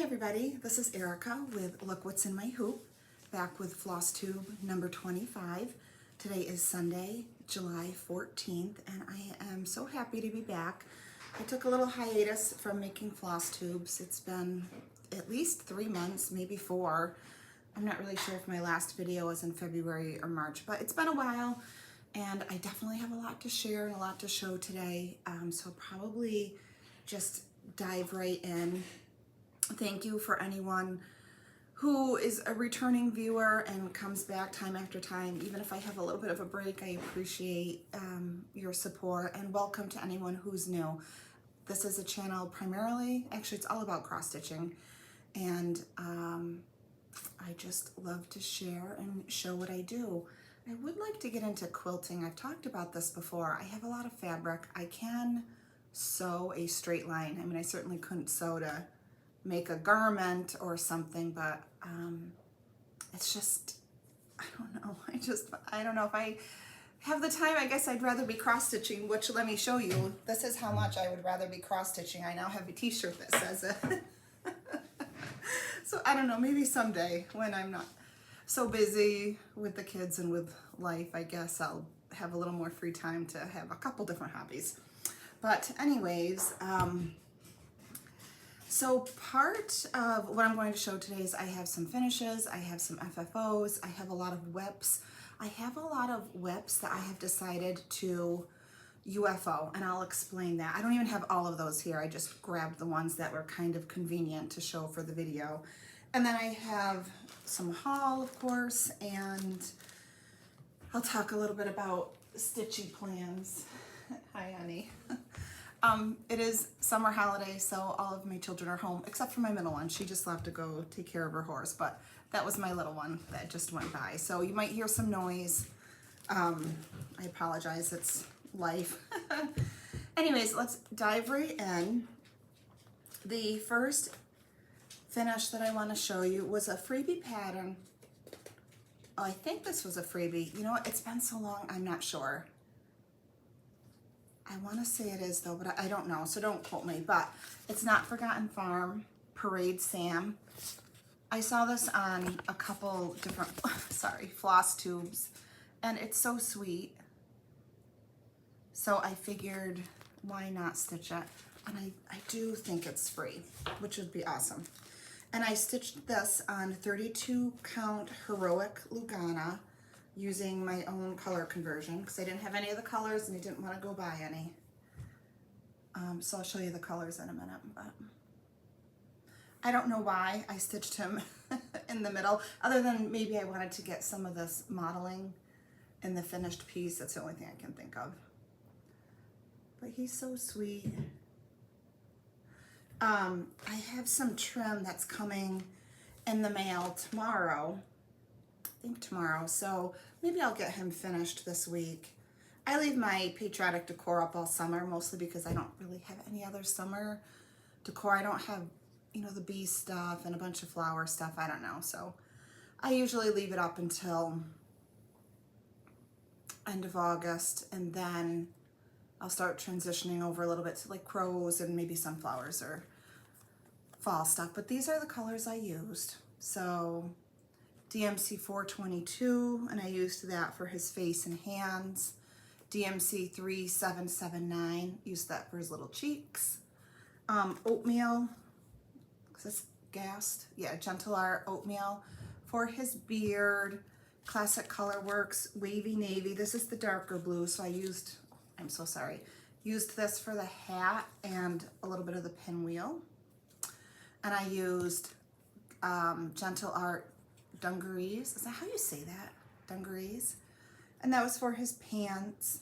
everybody, this is Erica with Look What's in My Hoop, back with Flosstube number 25. Today is Sunday, July 14th, and I am so happy to be back. I took a little hiatus from making floss tubes. It's been at least 3 months, maybe 4. I'm not really sure if my last video was in February or March, but it's been a while, and I definitely have a lot to share and a lot to show today, so probably just dive right in. Thank you for anyone who is a returning viewer and comes back time after time. Even if I have a little bit of a break, I appreciate your support, and welcome to anyone who's new. This is a channel primarily, actually it's all about cross stitching, and I just love to share and show what I do. I would like to get into quilting. I've talked about this before. I have a lot of fabric. I can sew a straight line. I mean, I certainly couldn't sew to make a garment or something, but it's just, I don't know. I don't know if I have the time. I guess I'd rather be cross stitching, which let me show you. This is how much I would rather be cross stitching. I now have a t-shirt that says it. So I don't know, maybe someday when I'm not so busy with the kids and with life, I guess I'll have a little more free time to have a couple different hobbies. But anyways, so part of what I'm going to show today is I have some finishes, I have some FFOs, I have a lot of WIPs. I have a lot of WIPs that I have decided to UFO, and I'll explain that. I don't even have all of those here. I just grabbed the ones that were kind of convenient to show for the video. And then I have some haul, of course, and I'll talk a little bit about stitchy plans. Hi, honey. It is summer holiday, so all of my children are home, except for my middle one. She just left to go take care of her horse, but that was my little one that just went by. So you might hear some noise. I apologize, it's life. Anyways, let's dive right in. The first finish that I want to show you was a freebie pattern. Oh, I think this was a freebie. You know what? It's been so long, I'm not sure. I want to say it is though, but I don't know, so don't quote me. But it's Not Forgotten Farm, Parade Sam. I saw this on a couple different, floss tubes, and it's so sweet. So I figured, why not stitch it? And I do think it's free, which would be awesome. And I stitched this on 32 count Heroic Lugana, using my own color conversion because I didn't have any of the colors and I didn't want to go buy any. So I'll show you the colors in a minute, but I don't know why I stitched him in the middle, other than maybe I wanted to get some of this modeling in the finished piece. That's the only thing I can think of. But he's so sweet. I have some trim that's coming in the mail tomorrow. Tomorrow, so maybe I'll get him finished this week. I leave my patriotic decor up all summer, mostly because I don't really have any other summer decor. I don't have, you know, the bee stuff and a bunch of flower stuff. I don't know, so I usually leave it up until end of August, and then I'll start transitioning over a little bit to like crows and maybe sunflowers or fall stuff. But these are the colors I used. So DMC 422, and I used that for his face and hands. DMC 3779, used that for his little cheeks. Oatmeal, is this gassed? Yeah, Gentle Art Oatmeal for his beard. Classic Color Works Wavy Navy. This is the darker blue, so I used, I'm so sorry, used this for the hat and a little bit of the pinwheel. And I used Gentle Art Dungarees. Is that how you say that? Dungarees. And that was for his pants.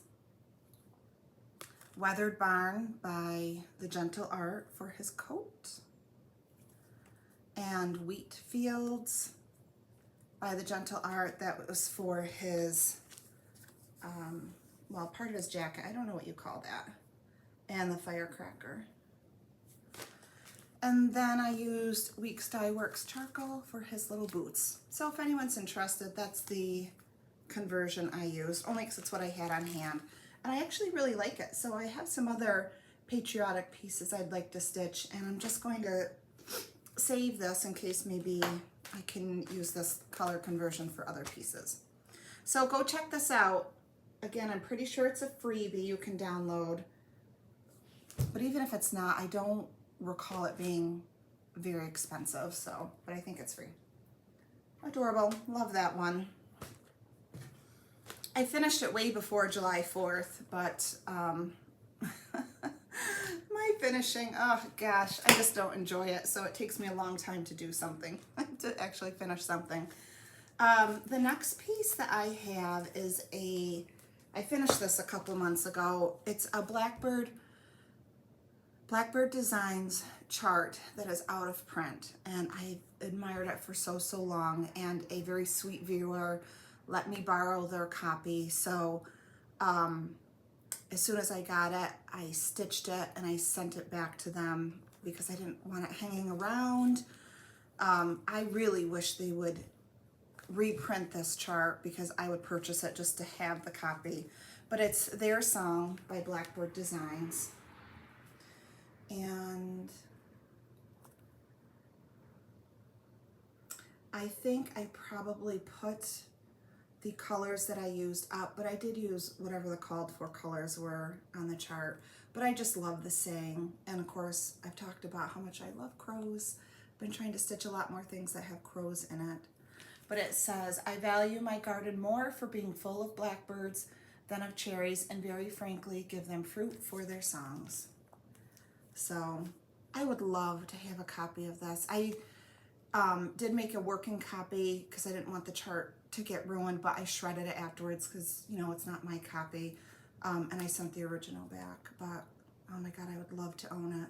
Weathered Barn by the Gentle Art for his coat. And Wheat Fields by the Gentle Art. That was for his, well, part of his jacket. I don't know what you call that. And the firecracker. And then I used Weeks Dye Works charcoal for his little boots. So if anyone's interested, that's the conversion I used, only because it's what I had on hand. And I actually really like it. So I have some other patriotic pieces I'd like to stitch, and I'm just going to save this in case maybe I can use this color conversion for other pieces. So go check this out. Again, I'm pretty sure it's a freebie you can download. But even if it's not, I don't recall it being very expensive, so, but I think it's free. Adorable, love that one. I finished it way before July 4th, but my finishing, oh gosh, I just don't enjoy it, so it takes me a long time to do something, to actually finish something. The next piece that I have is I finished this a couple months ago. It's a Blackbird Designs chart that is out of print, and I admired it for so long, and a very sweet viewer let me borrow their copy. So as soon as I got it, I stitched it and I sent it back to them because I didn't want it hanging around. I really wish they would reprint this chart because I would purchase it just to have the copy. But it's their song by Blackbird Designs. And I think I probably put the colors that I used up, but I did use whatever the called for colors were on the chart. But I just love the saying, and of course I've talked about how much I love crows. I've been trying to stitch a lot more things that have crows in it. But it says, I value my garden more for being full of blackbirds than of cherries, and very frankly give them fruit for their songs. So I would love to have a copy of this. I did make a working copy because I didn't want the chart to get ruined, but I shredded it afterwards because, you know, it's not my copy. And I sent the original back, but oh my God, I would love to own it.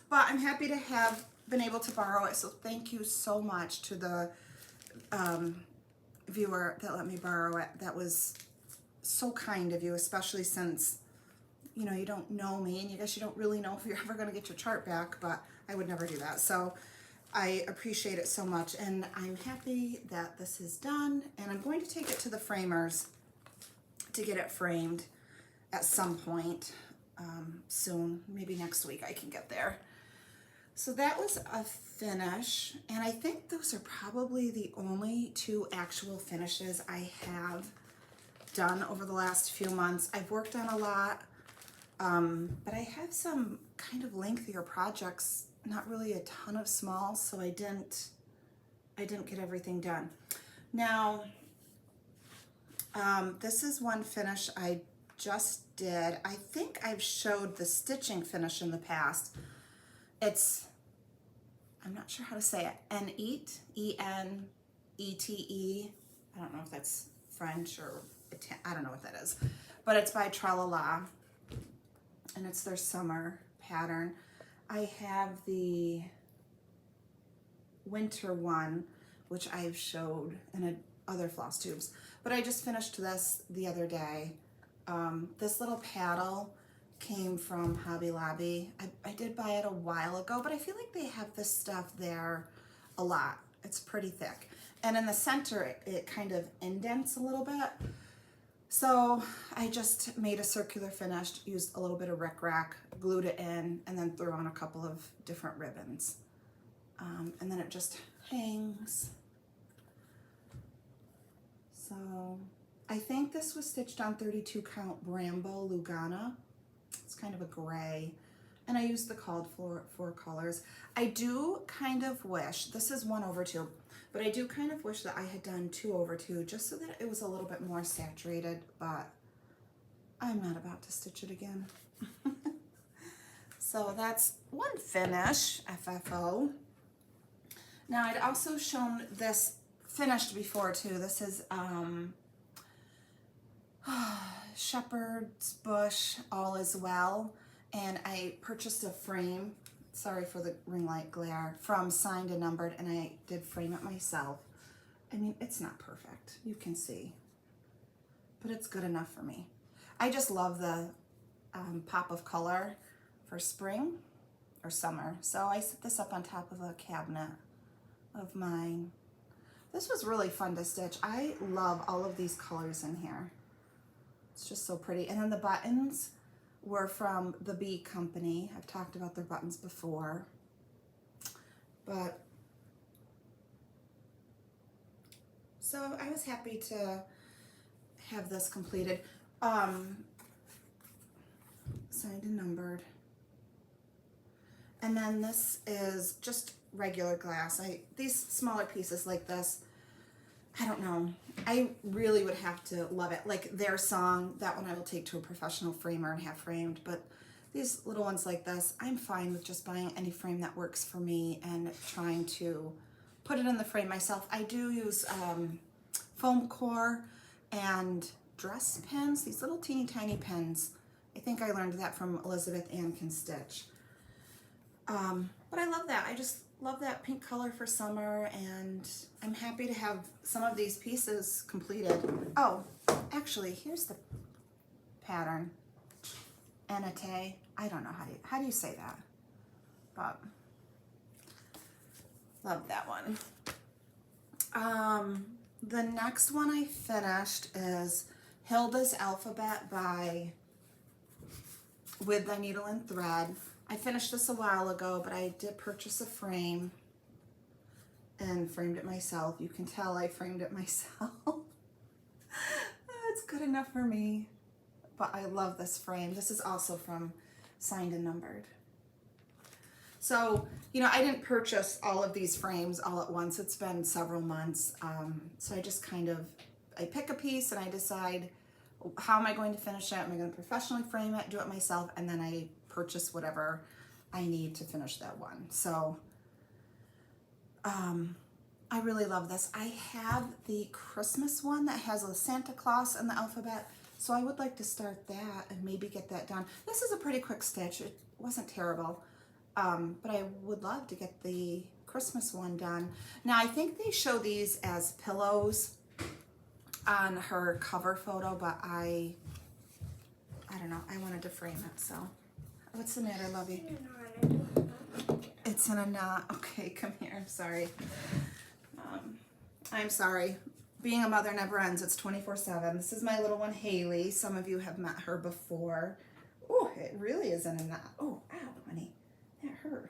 But I'm happy to have been able to borrow it. So thank you so much to the viewer that let me borrow it. That was so kind of you, especially since, you know, you don't know me, and I guess you don't really know if you're ever going to get your chart back, but I would never do that. So I appreciate it so much, and I'm happy that this is done, and I'm going to take it to the framers to get it framed at some point soon. Maybe next week I can get there. So that was a finish, and I think those are probably the only two actual finishes I have done over the last few months. I've worked on a lot, but I have some kind of lengthier projects, not really a ton of small, so I didn't get everything done. Now, this is one finish I just did. I think I've showed the stitching finish in the past. It's, I'm not sure how to say it, Enete, E-N-E-T-E. I don't know if that's French or I don't know what that is, but it's by Tralala, and it's their summer pattern. I have the winter one, which I've showed in other floss tubes, but I just finished this the other day. This little paddle came from Hobby Lobby. I did buy it a while ago, but I feel like they have this stuff there a lot. It's pretty thick. And in the center, it kind of indents a little bit. So I just made a circular finish, used a little bit of rickrack, glued it in, and then threw on a couple of different ribbons. And then it just hangs. So I think this was stitched on 32 count Bramble Lugana. It's kind of a gray, and I used the called for colors. I do kind of wish, this is 1/2, but I do kind of wish that I had done 2/2 just so that it was a little bit more saturated, but I'm not about to stitch it again. So that's one finish, FFO. Now I'd also shown this finished before too. This is Shepherd's Bush, All Is Well, and I purchased a frame, sorry for the ring light glare, from Signed and Numbered, and I did frame it myself. I mean, it's not perfect, you can see, but it's good enough for me. I just love the pop of color for spring or summer, so I set this up on top of a cabinet of mine. This was really fun to stitch. I love all of these colors in here. It's just so pretty. And then the buttons were from the Bee Company. I've talked about their buttons before. But so I was happy to have this completed. Signed and numbered. And then this is just regular glass. These smaller pieces like this, I don't know. I really would have to love it. Like their song, that one I will take to a professional framer and have framed. But these little ones like this, I'm fine with just buying any frame that works for me and trying to put it in the frame myself. I do use foam core and dress pins, these little teeny tiny pins. I think I learned that from Elizabeth Ann Can Stitch. But I love that. I just love that pink color for summer, and I'm happy to have some of these pieces completed. Oh, actually, here's the pattern. Anate. I don't know how do you say that, but love that one. The next one I finished is Hildas Alphabet by With Thy Needle and Thread. I finished this a while ago, but I did purchase a frame and framed it myself. You can tell I framed it myself. It's good enough for me, but I love this frame. This is also from Signed and Numbered. So, you know, I didn't purchase all of these frames all at once. It's been several months. So I just I pick a piece and I decide, how am I going to finish it? Am I going to professionally frame it, do it myself, and then I purchase whatever I need to finish that one. So I really love this. I have the Christmas one that has a Santa Claus and the alphabet, so I would like to start that and maybe get that done. This is a pretty quick stitch. It wasn't terrible, but I would love to get the Christmas one done. Now I think they show these as pillows on her cover photo, but I don't know. I wanted to frame it, so. What's the matter, lovey? It's in a knot. Okay, come here. I'm sorry. I'm sorry. Being a mother never ends. It's 24/7. This is my little one, Haley. Some of you have met her before. Oh, it really is in a knot. Oh, ow, honey. That hurt.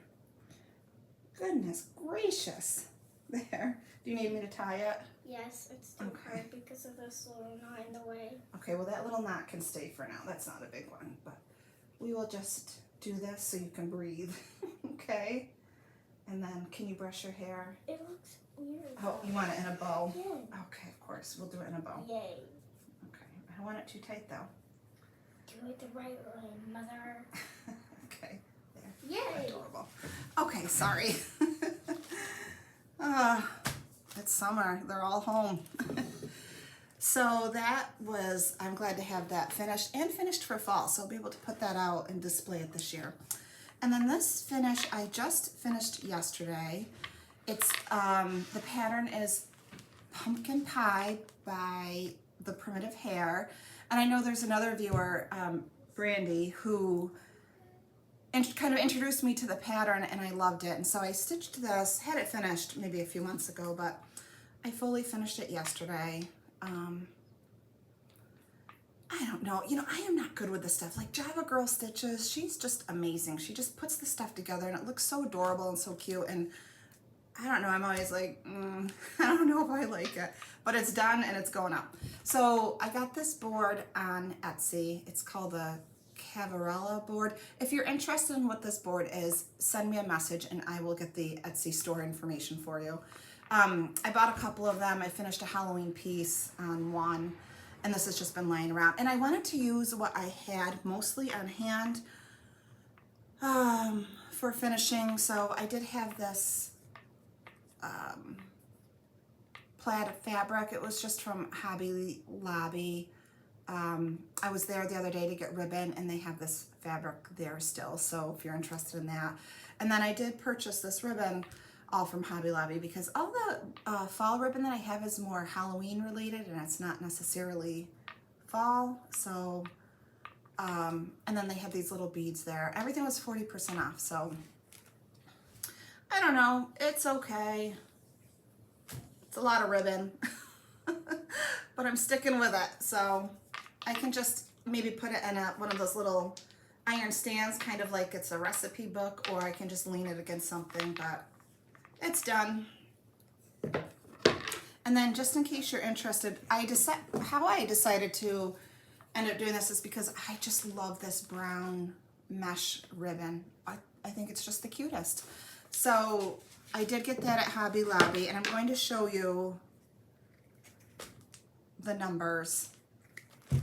Goodness gracious. There. Do you need me to tie it? Yes, it's too hard because of this little knot in the way. Okay, well that little knot can stay for now. That's not a big one, but we will just do this so you can breathe. Okay? And then, can you brush your hair? It looks weird. Oh, you want it in a bow? Yeah. Okay, of course. We'll do it in a bow. Yay. Okay. I don't want it too tight, though. Do it the right way, mother. Okay. There. Yay. Adorable. Okay, sorry. It's summer. They're all home. So that was, I'm glad to have that finished and finished for fall. So I'll be able to put that out and display it this year. And then this finish, I just finished yesterday. It's, the pattern is Pumpkin Pie by The Primitive Hare. And I know there's another viewer, Brandy, who kind of introduced me to the pattern, and I loved it. And so I stitched this, had it finished maybe a few months ago, but I fully finished it yesterday. I don't know, you know, I am not good with this stuff. Like Java Girl Stitches, she's just amazing. She just puts the stuff together and it looks so adorable and so cute. And I don't know, I'm always like, I don't know if I like it, but it's done and it's going up. So I got this board on Etsy. It's called the Cavarella board. If you're interested in what this board is, send me a message and I will get the Etsy store information for you. I bought a couple of them. I finished a Halloween piece on one, and this has just been lying around. And I wanted to use what I had mostly on hand for finishing. So I did have this plaid fabric. It was just from Hobby Lobby. I was there the other day to get ribbon, and they have this fabric there still, so if you're interested in that. And then I did purchase this ribbon all from Hobby Lobby because all the fall ribbon that I have is more Halloween related, and it's not necessarily fall. So and then they have these little beads there. Everything was 40% off, so I don't know, it's okay. It's a lot of ribbon, but I'm sticking with it. So I can just maybe put it in one of those little iron stands, kind of like it's a recipe book, or I can just lean it against something, but it's done. And then just in case you're interested, how I decided to end up doing this is because I just love this brown mesh ribbon. I think it's just the cutest. So I did get that at Hobby Lobby, and I'm going to show you the numbers. You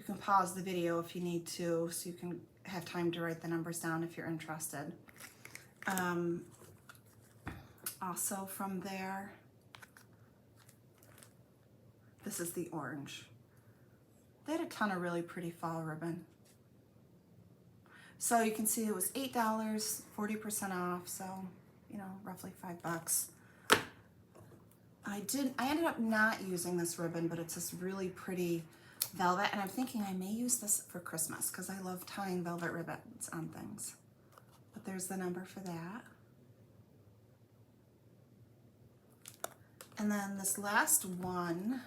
can pause the video if you need to, so you can have time to write the numbers down if you're interested. Also from there, this is the orange. They had a ton of really pretty fall ribbon. So you can see it was $8, 40% off, so, you know, roughly $5. I ended up not using this ribbon, but it's this really pretty velvet, and I'm thinking I may use this for Christmas because I love tying velvet ribbons on things. But there's the number for that. And then this last one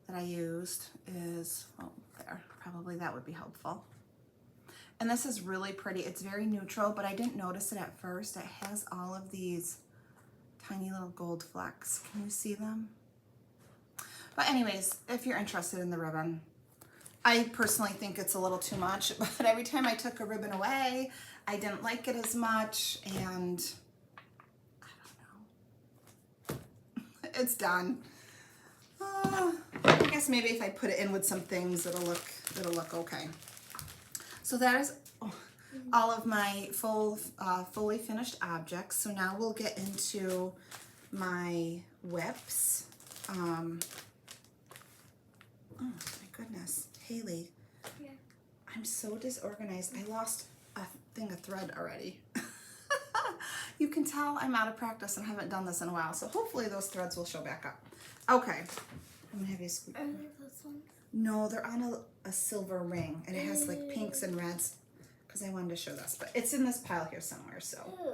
that I used is, oh, there, probably that would be helpful. And this is really pretty. It's very neutral, but I didn't notice it at first. It has all of these tiny little gold flecks. Can you see them? But anyways, if you're interested in the ribbon, I personally think it's a little too much, but every time I took a ribbon away, I didn't like it as much, and I don't know. It's done. I guess maybe if I put it in with some things, it'll look okay. So that is all of my fully finished objects. So now we'll get into my WIPs. Oh my goodness, Haley. Yeah. I'm so disorganized. I lost a thing of thread already. You can tell I'm out of practice and haven't done this in a while. So hopefully those threads will show back up. Okay. I'm gonna have you scoop. Are they those ones? No, they're on a silver ring, and it has like pinks and reds, because I wanted to show this, but it's in this pile here somewhere, so Ooh.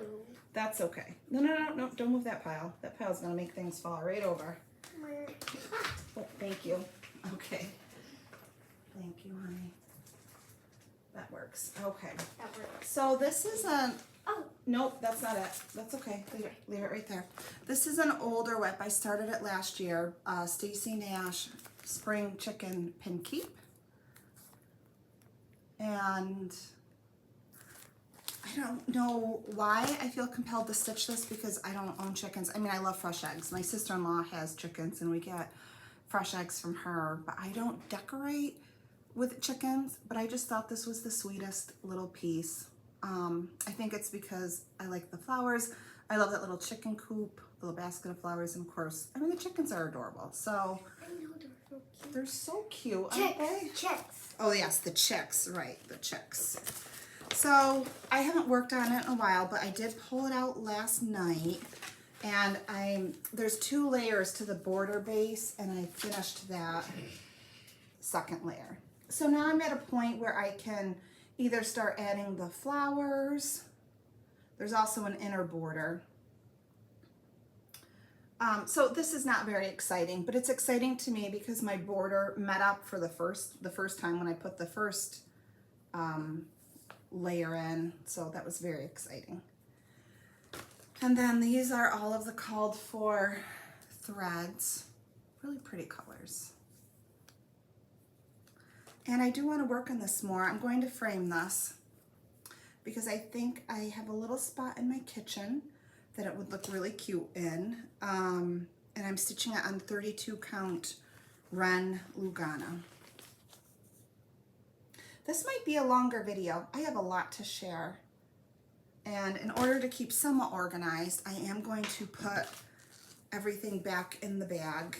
that's okay. No, don't move that pile. That pile's gonna make things fall right over. Where? Oh, thank you. Okay. Thank you, honey. That works. Okay. That works. So this is a, Oh. nope, that's not it. That's okay. Leave it right there. This is an older WIP. I started it last year. Stacy Nash Spring Chicken Pin Keep. And I don't know why I feel compelled to stitch this because I don't own chickens. I mean, I love fresh eggs. My sister-in-law has chickens and we get fresh eggs from her, but I don't decorate with chickens, but I just thought this was the sweetest little piece. I think it's because I like the flowers. I love that little chicken coop, little basket of flowers, and of course, I mean, the chickens are adorable. So I know they're so cute. they're so cute, aren't they? Chicks. Oh yes, the chicks, right, the chicks. So I haven't worked on it in a while, but I did pull it out last night, and there's 2 layers to the border base, and I finished that second layer. So now I'm at a point where I can either start adding the flowers. There's also an inner border. So this is not very exciting, but it's exciting to me because my border met up for the first time when I put the first layer in. So that was very exciting. And then these are all of the called for threads. Really pretty colors. And I do want to work on this more. I'm going to frame this because I think I have a little spot in my kitchen that it would look really cute in. And I'm stitching it on 32 count Ren Lugana. This might be a longer video. I have a lot to share. And in order to keep somewhat organized, I am going to put everything back in the bag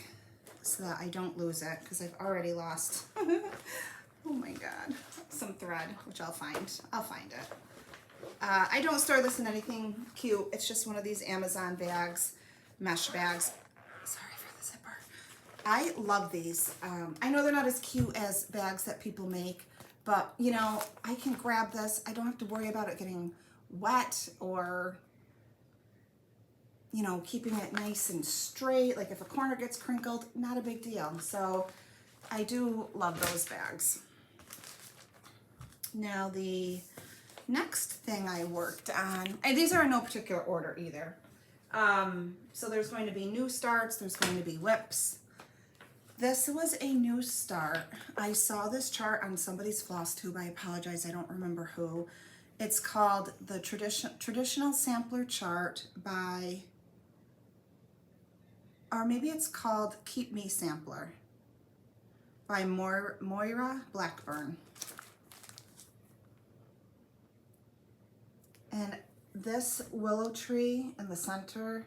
so that I don't lose it because I've already lost, oh my God, some thread, which I'll find it. I don't store this in anything cute. It's just one of these Amazon bags, mesh bags. Sorry for the zipper. I love these. I know they're not as cute as bags that people make, but you know, I can grab this. I don't have to worry about it getting wet or, you know, keeping it nice and straight. Like if a corner gets crinkled, not a big deal. So I do love those bags. Now the next thing I worked on, and these are in no particular order either. So there's going to be new starts, there's going to be WIPs. This was a new start. I saw this chart on somebody's Flosstube. I apologize, I don't remember who. It's called the Traditional Sampler Chart by, or maybe it's called Keep Me Sampler by Moira Blackburn. And this willow tree in the center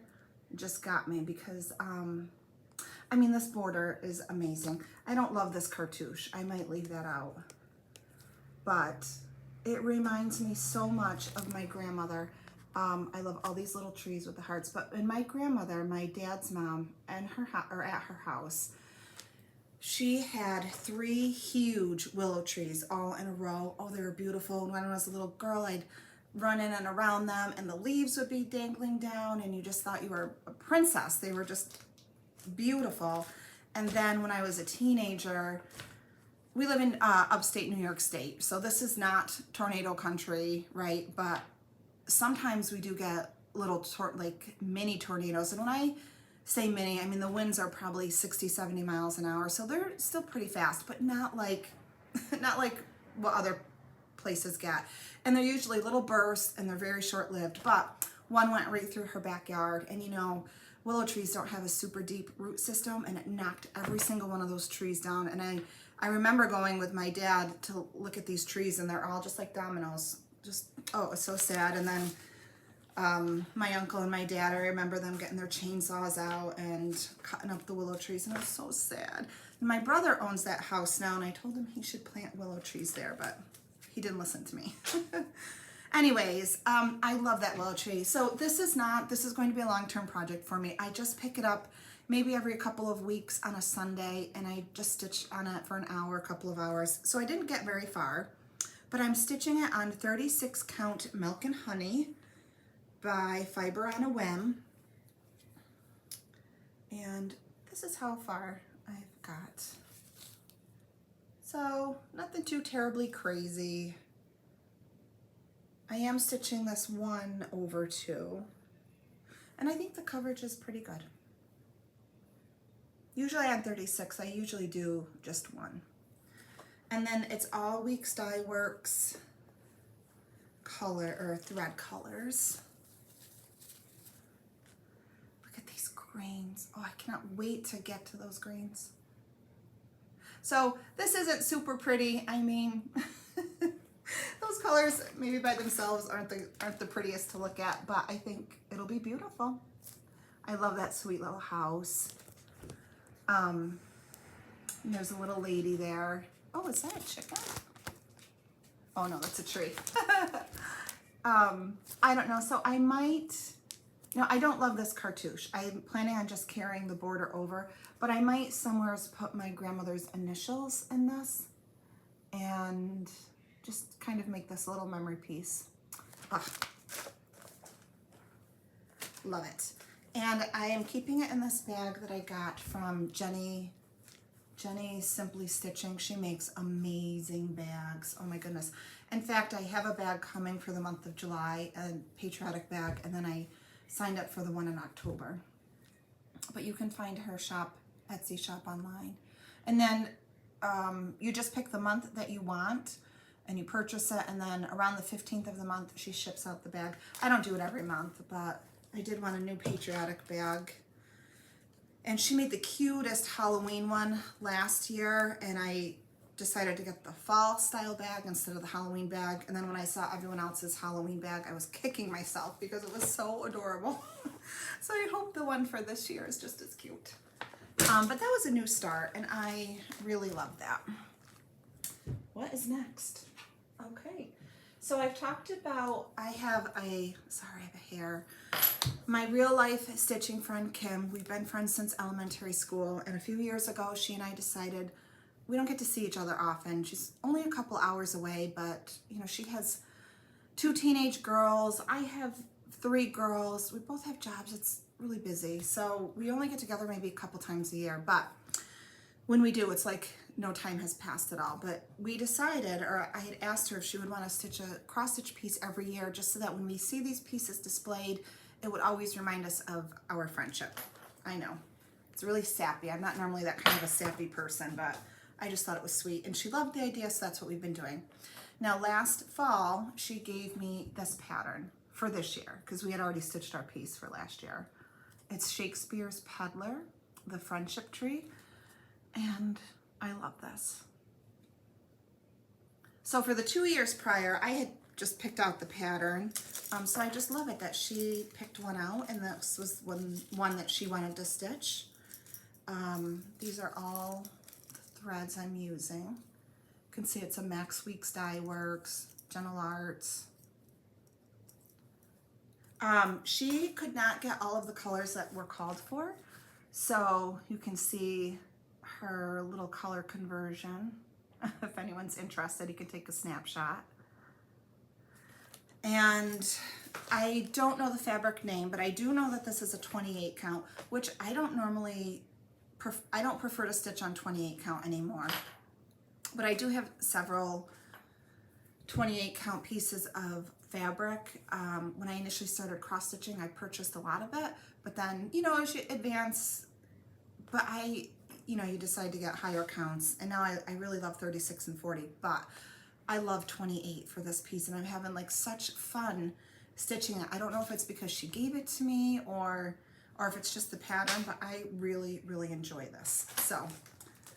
just got me because, I mean, this border is amazing. I don't love this cartouche. I might leave that out. But it reminds me so much of my grandmother. I love all these little trees with the hearts. But in my grandmother, my dad's mom, and at her house, she had 3 huge willow trees all in a row. Oh, they were beautiful. And when I was a little girl, I'd run in and around them, and the leaves would be dangling down, and you just thought you were a princess. They were just beautiful. And then when I was a teenager, we live in upstate New York State, so this is not tornado country, right? But sometimes we do get little like mini tornadoes, and when I say mini, I mean the winds are probably 60-70 miles an hour, so they're still pretty fast, but not like not like what other places get. And they're usually little bursts, and they're very short-lived. But one went right through her backyard, and you know, willow trees don't have a super deep root system, and it knocked every single one of those trees down. And I remember going with my dad to look at these trees, and they're all just like dominoes. Just, oh, it was so sad. And then my uncle and my dad, I remember them getting their chainsaws out and cutting up the willow trees, and it was so sad. And my brother owns that house now, and I told him he should plant willow trees there, but he didn't listen to me. Anyways, I love that willow tree. So this is going to be a long-term project for me. I just pick it up maybe every couple of weeks on a Sunday, and I just stitch on it for an hour, a couple of hours. So I didn't get very far, but I'm stitching it on 36 count Milk and Honey by Fiber on a Whim. And this is how far I've got. So nothing too terribly crazy. I am stitching this 1/2, and I think the coverage is pretty good. Usually on 36, I usually do just 1. And then it's all Weeks Dye Works color or thread colors. Look at these grains. Oh, I cannot wait to get to those grains. So this isn't super pretty. I mean, those colors maybe by themselves aren't the prettiest to look at, but I think it'll be beautiful. I love that sweet little house. And there's a little lady there. Oh, is that a chicken? Oh no, that's a tree. I don't know. So I might, no, I don't love this cartouche. I'm planning on just carrying the border over, but I might somewhere put my grandmother's initials in this and just kind of make this a little memory piece. Ugh. Love it. And I am keeping it in this bag that I got from Jenny Simply Stitching. She makes amazing bags. Oh my goodness. In fact, I have a bag coming for the month of July, a patriotic bag, and then I signed up for the one in October. But you can find her shop, Etsy shop online. And then you just pick the month that you want and you purchase it, and then around the 15th of the month, she ships out the bag. I don't do it every month, but I did want a new patriotic bag. And she made the cutest Halloween one last year, and I decided to get the fall style bag instead of the Halloween bag. And then when I saw everyone else's Halloween bag, I was kicking myself because it was so adorable. So I hope the one for this year is just as cute. But that was a new start, and I really love that. What is next? Okay, so I've talked about, I have a hair. My real life stitching friend, Kim, we've been friends since elementary school, and a few years ago, she and I decided we don't get to see each other often. She's only a couple hours away, but you know, she has 2 teenage girls. I have 3 girls. We both have jobs. It's really busy. So we only get together maybe a couple times a year, but when we do, it's like no time has passed at all. But we decided, or I had asked her if she would want to stitch a cross-stitch piece every year, just so that when we see these pieces displayed, it would always remind us of our friendship. I know, it's really sappy. I'm not normally that kind of a sappy person, but I just thought it was sweet. And she loved the idea, so that's what we've been doing. Now, last fall, she gave me this pattern for this year, because we had already stitched our piece for last year. It's Shakespeare's Peddler, the Friendship Tree, and I love this. So for the 2 years prior, I had just picked out the pattern, so I just love it that she picked one out, and this was one that she wanted to stitch. These are all the threads I'm using. You can see it's a Max Weeks Dye Works, Gentle Arts. She could not get all of the colors that were called for, so you can see her little color conversion. If anyone's interested, you can take a snapshot. And I don't know the fabric name, but I do know that this is a 28 count, which I don't normally, I don't prefer to stitch on 28 count anymore. But I do have several 28 count pieces of fabric. When I initially started cross stitching, I purchased a lot of it, but then, you know, as you advance, but you decide to get higher counts, and now I really love 36 and 40, but I love 28 for this piece, and I'm having like such fun stitching it. I don't know if it's because she gave it to me or if it's just the pattern, but I really, really enjoy this. So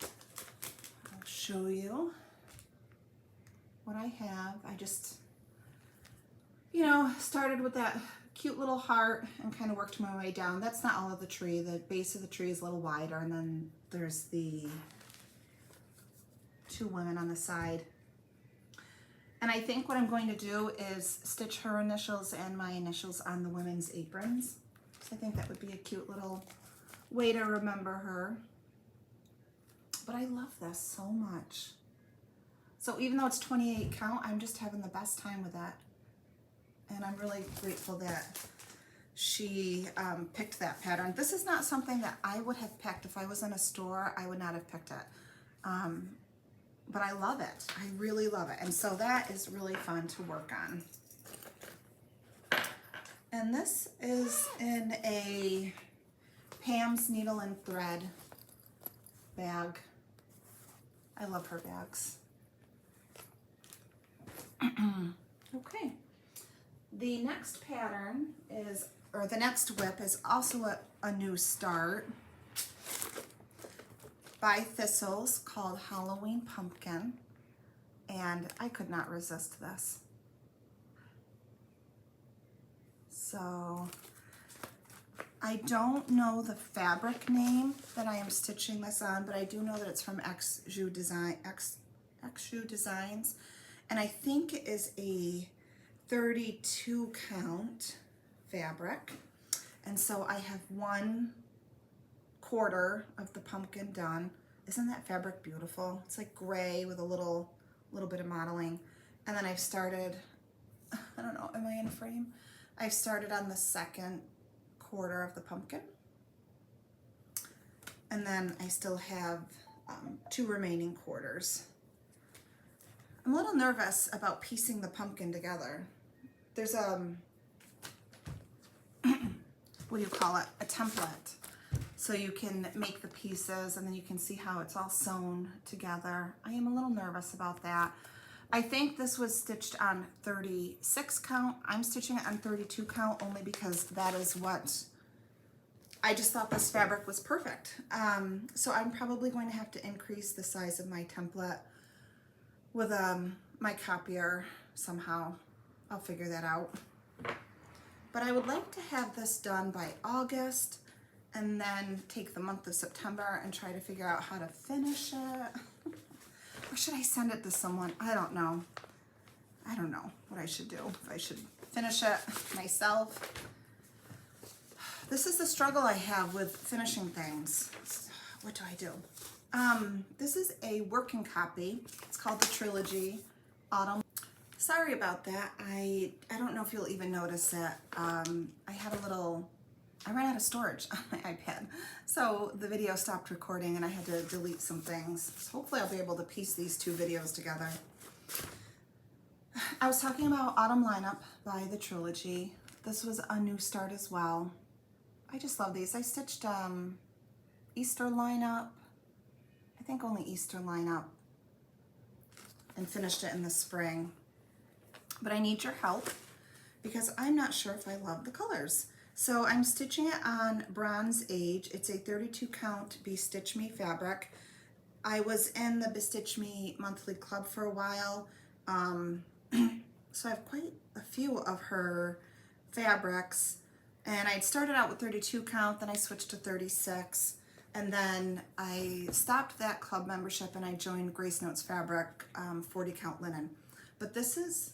I'll show you what I have. I just, started with that cute little heart and kind of worked my way down. That's not all of the tree. The base of the tree is a little wider, and then there's the two women on the side. And I think what I'm going to do is stitch her initials and my initials on the women's aprons. So I think that would be a cute little way to remember her. But I love this so much. So even though it's 28 count, I'm just having the best time with that. And I'm really grateful that she picked that pattern. This is not something that I would have picked. If I was in a store, I would not have picked it. But I love it. I really love it. And so that is really fun to work on. And this is in a Pam's Needle and Thread bag. I love her bags. Okay. The next pattern is, or the next WIP is also a new start by Thistles called Halloween Pumpkin, and I could not resist this. So I don't know the fabric name that I am stitching this on, but I do know that it's from Xju Designs, and I think it is a 32 count fabric. And so I have 1/4 of the pumpkin done. Isn't that fabric beautiful? It's like gray with a little bit of modeling. And then I've started, I don't know, am I in frame? I've started on the 2/4 of the pumpkin. And then I still have 2 remaining quarters. I'm a little nervous about piecing the pumpkin together. There's what do you call it? A template. So you can make the pieces and then you can see how it's all sewn together. I am a little nervous about that. I think this was stitched on 36 count. I'm stitching it on 32 count only because that is what, I just thought this fabric was perfect. So I'm probably going to have to increase the size of my template with my copier somehow. I'll figure that out. But I would like to have this done by August and then take the month of September and try to figure out how to finish it. Or should I send it to someone? I don't know. I don't know what I should do. If I should finish it myself. This is the struggle I have with finishing things. What do I do? This is a working copy. It's called the Trilogy Autumn. Sorry about that. I don't know if you'll even notice it. I had a little I ran out of storage on my iPad. So the video stopped recording and I had to delete some things. So hopefully I'll be able to piece these two videos together. I was talking about Autumn Lineup by the Trilogy. This was a new start as well. I just love these. I stitched Easter Lineup, I think only Easter Lineup, and finished it in the spring. But I need your help because I'm not sure if I love the colors. So I'm stitching it on Bronze Age. It's a 32 count Bestitch Me fabric. I was in the Bestitch Me monthly club for a while. So I have quite a few of her fabrics, and I'd started out with 32 count, then I switched to 36, and then I stopped that club membership and I joined Grace Notes Fabric 40 count linen. But this is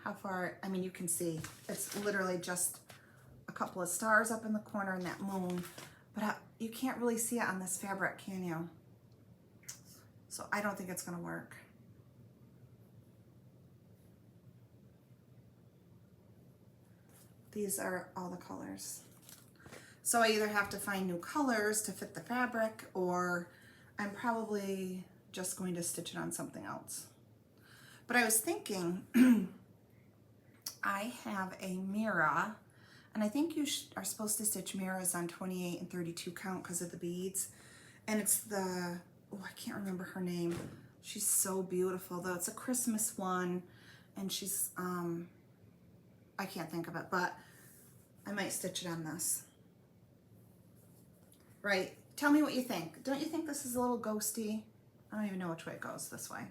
how far, I mean, you can see it's literally just a couple of stars up in the corner and that moon, but you can't really see it on this fabric, can you? So I don't think it's gonna work. These are all the colors. So I either have to find new colors to fit the fabric, or I'm probably just going to stitch it on something else. But I was thinking, I have a Mira, and I think you are supposed to stitch Miras on 28 and 32 count because of the beads. And it's the, oh, I can't remember her name. She's so beautiful though. It's a Christmas one, and she's, I can't think of it, but I might stitch it on this. Right, tell me what you think. Don't you think this is a little ghosty? I don't even know which way it goes, this way.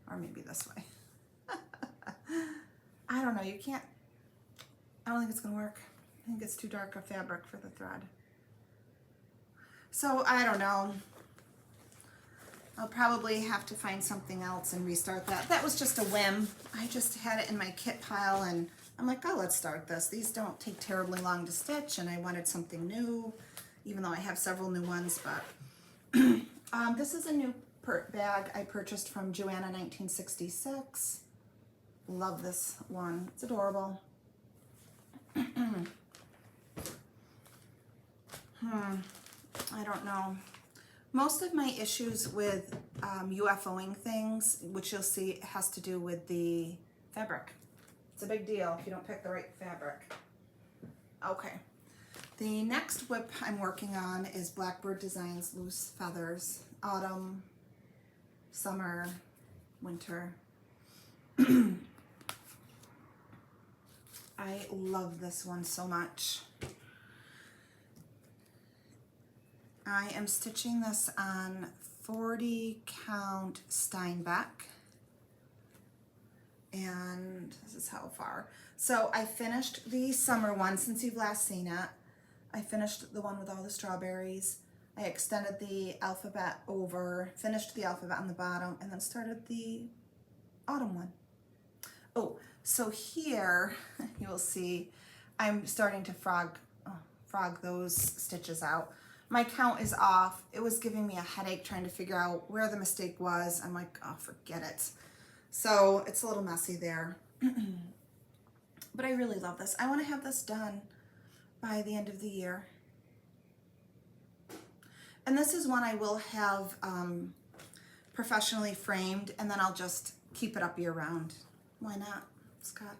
Or maybe this way. I don't know, you can't, I don't think it's gonna work. I think it's too dark a fabric for the thread. So I don't know. I'll probably have to find something else and restart that. That was just a whim. I just had it in my kit pile and I'm like, oh, let's start this. These don't take terribly long to stitch, and I wanted something new, even though I have several new ones. But this is a new bag I purchased from Joanna 1966. Love this one. It's adorable. I don't know. Most of my issues with UFOing things, which you'll see, has to do with the fabric. It's a big deal if you don't pick the right fabric. Okay. The next WIP I'm working on is Blackbird Designs Loose Feathers. Autumn, summer, winter. I love this one so much. I am stitching this on 40 count Steinbeck. And this is how far. So I finished the summer one since you've last seen it. I finished the one with all the strawberries. I extended the alphabet over, finished the alphabet on the bottom, and then started the autumn one. Oh, so here you will see I'm starting to frog those stitches out. My count is off. It was giving me a headache trying to figure out where the mistake was. I'm like, oh, forget it. So it's a little messy there. But I really love this. I want to have this done by the end of the year. And this is one I will have professionally framed, and then I'll just keep it up year round. Why not, Scott?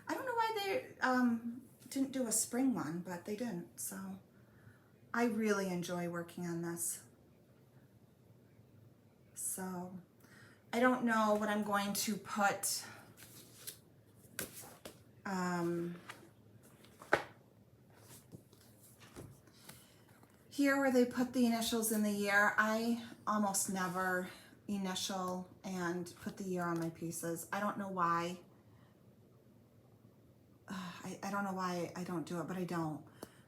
I don't know why they didn't do a spring one, but they didn't. So I really enjoy working on this. So I don't know what I'm going to put here where they put the initials in the year. I almost never initial and put the year on my pieces. I don't know why. I don't know why I don't do it, but I don't.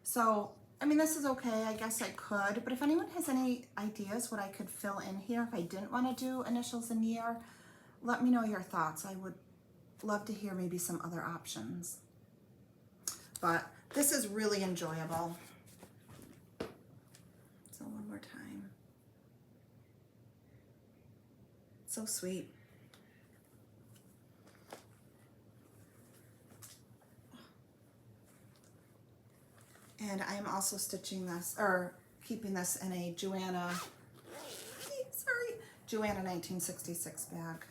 So, I mean, this is okay. I guess I could, but if anyone has any ideas what I could fill in here if I didn't want to do initials and year, let me know your thoughts. I would love to hear maybe some other options. But this is really enjoyable. So one more time. So sweet. And I am also stitching this, or keeping this in a Joanna 1966 bag.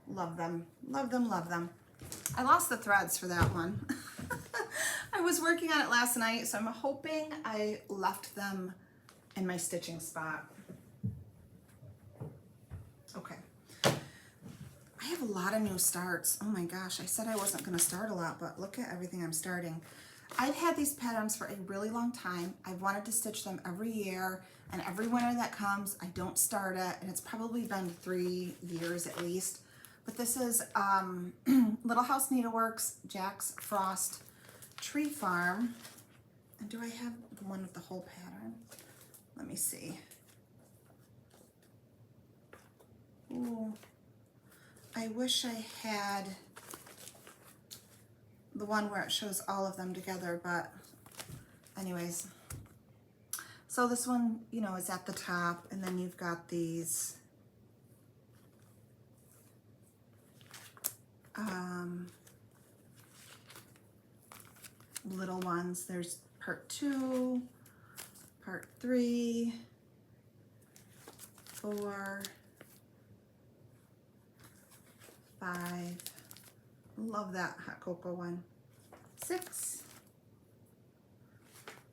Love them, love them, love them. I lost the threads for that one. I was working on it last night, so I'm hoping I left them in my stitching spot. Okay. I have a lot of new starts. Oh my gosh, I said I wasn't going to start a lot, but look at everything I'm starting. I've had these patterns for a really long time. I've wanted to stitch them every year, and every winter that comes, I don't start it, and it's probably been 3 years at least. But this is Little House Needleworks, Jack's Frost Tree Farm. And do I have the one with the whole pattern? Let me see. Ooh, I wish I had the one where it shows all of them together, but anyways. So this one, you know, is at the top, and then you've got these little ones. There's part 2, part 3, 4, 5. Love that hot cocoa one. 6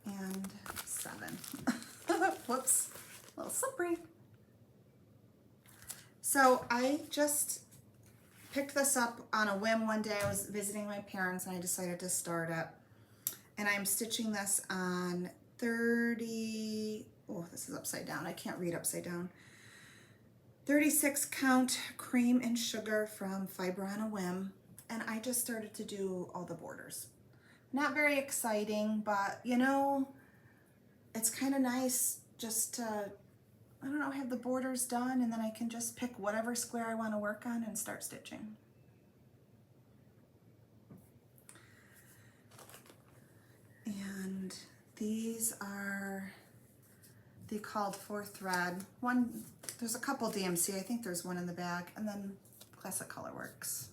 and 7. Whoops, a little slippery. So I just picked this up on a whim one day. I was visiting my parents and I decided to start it. And I'm stitching this on 30, oh, this is upside down. I can't read upside down. 36 count cream and sugar from Fiber on a Whim. And I just started to do all the borders. Not very exciting, but you know, it's kind of nice just to, I don't know, have the borders done, and then I can just pick whatever square I want to work on and start stitching. And these are the called for thread. One, there's a couple DMC, I think there's one in the bag, and then Classic Colorworks.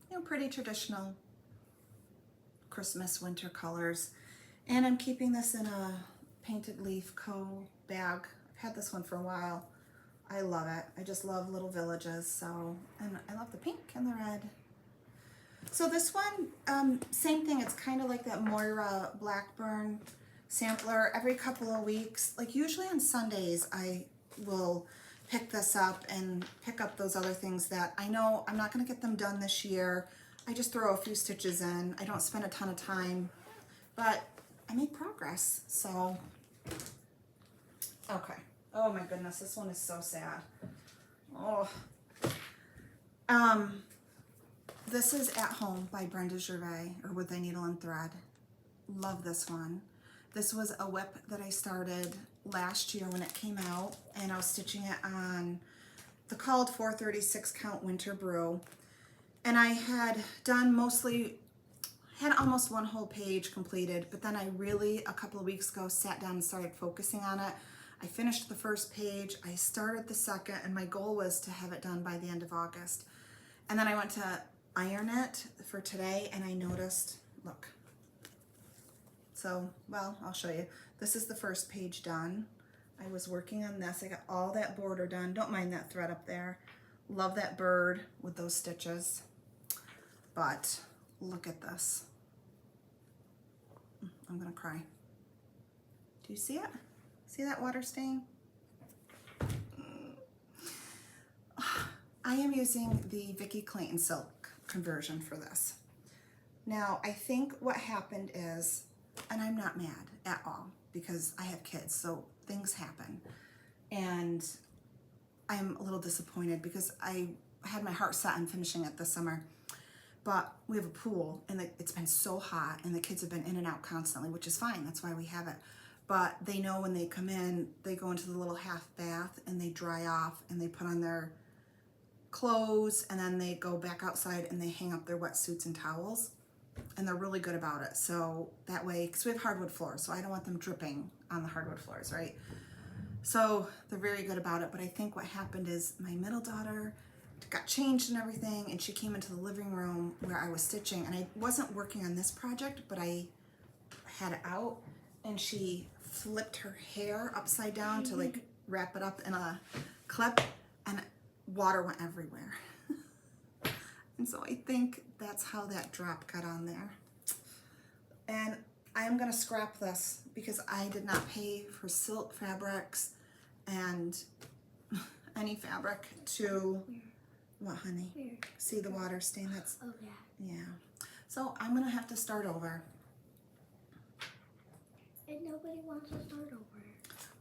You know, pretty traditional Christmas winter colors. And I'm keeping this in a Painted Leaf Co. bag. I've had this one for a while. I love it. I just love little villages, so, and I love the pink and the red. So this one, same thing. It's kind of like that Moira Blackburn sampler. Every couple of weeks, like usually on Sundays, I will pick this up and pick up those other things that I know I'm not going to get them done this year. I just throw a few stitches in. I don't spend a ton of time, but I make progress. So, okay. Oh my goodness, this one is so sad. Oh. This is At Home by Brenda Gervais, or With a Needle and Thread. Love this one. This was a WIP that I started last year when it came out, and I was stitching it on the called 436 count Winter Brew. And I had done had almost one whole page completed, but then I really, a couple of weeks ago, sat down and started focusing on it. I finished the first page, I started the second, and my goal was to have it done by the end of August. And then I went to iron it for today, and I noticed, look. So, well, I'll show you. This is the first page done. I was working on this. I got all that border done. Don't mind that thread up there. Love that bird with those stitches. But look at this. I'm gonna cry. Do you see it? See that water stain? I am using the Vicki Clayton Silk conversion for this. Now, I think what happened is, and I'm not mad at all because I have kids, so things happen. And I'm a little disappointed because I had my heart set on finishing it this summer. But we have a pool, and it's been so hot, and the kids have been in and out constantly, which is fine. That's why we have it. But they know when they come in, they go into the little half bath, and they dry off, and they put on their clothes, and then they go back outside, and they hang up their wetsuits and towels. And they're really good about it. So that way, because we have hardwood floors, so I don't want them dripping on the hardwood floors, right? So they're very good about it. But I think what happened is my middle daughter got changed and everything, and she came into the living room where I was stitching, and I wasn't working on this project, but I had it out, and she flipped her hair upside down to like wrap it up in a clip, and water went everywhere. And so I think that's how that drop got on there. And I am gonna scrap this because I did not pay for silk fabrics and any fabric to, what, honey? Here. See the water stain? That's, Oh, yeah. yeah. So I'm gonna have to start over. And nobody wants to start over.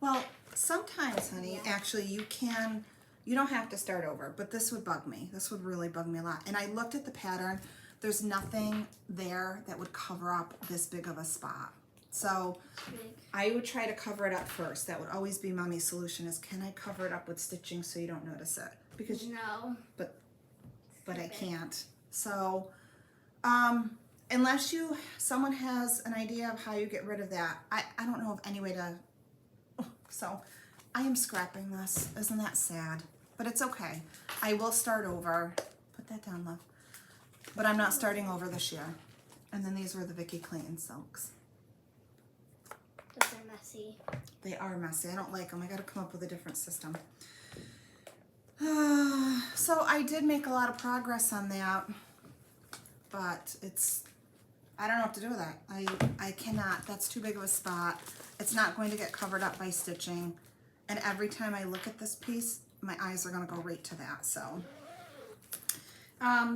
Well, sometimes, honey, Yeah. actually you don't have to start over, but this would bug me. This would really bug me a lot. And I looked at the pattern. There's nothing there that would cover up this big of a spot. So Big. I would try to cover it up first. That would always be Mommy's solution, is can I cover it up with stitching so you don't notice it? Because No. but I can't. So unless someone has an idea of how you get rid of that, I don't know of any way to. So I am scrapping this. Isn't that sad? But it's okay. I will start over. Put that down, love. But I'm not starting over this year. And then these were the Vicky Clayton silks. Those are messy. They are messy. I don't like them. I got to come up with a different system. So I did make a lot of progress on that, but I don't know what to do with that. I cannot. That's too big of a spot. It's not going to get covered up by stitching. And every time I look at this piece, my eyes are going to go right to that. So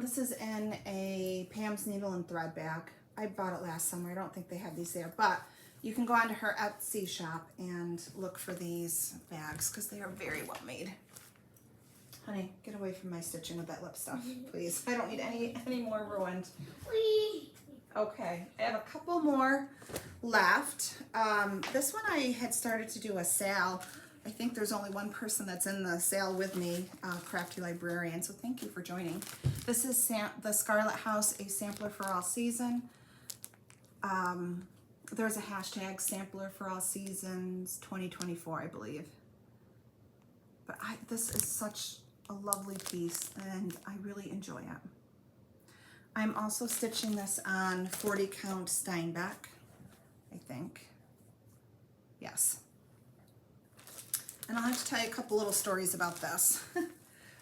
this is in a Pam's Needle and Thread bag. I bought it last summer. I don't think they have these there, but you can go onto her Etsy shop and look for these bags because they are very well made. Honey, get away from my stitching with that lip stuff, please. I don't need any more ruined. Whee! Okay, I have a couple more left. This one I had started to do a sale. I think there's only one person that's in the sale with me, Crafty Librarian, so thank you for joining. This is the Scarlet House, a sampler for all season. There's a hashtag sampler for all seasons 2024, I believe. But this is such a lovely piece, and I really enjoy it. I'm also stitching this on 40 count Steinbeck, I think. Yes. And I'll have to tell you a couple little stories about this.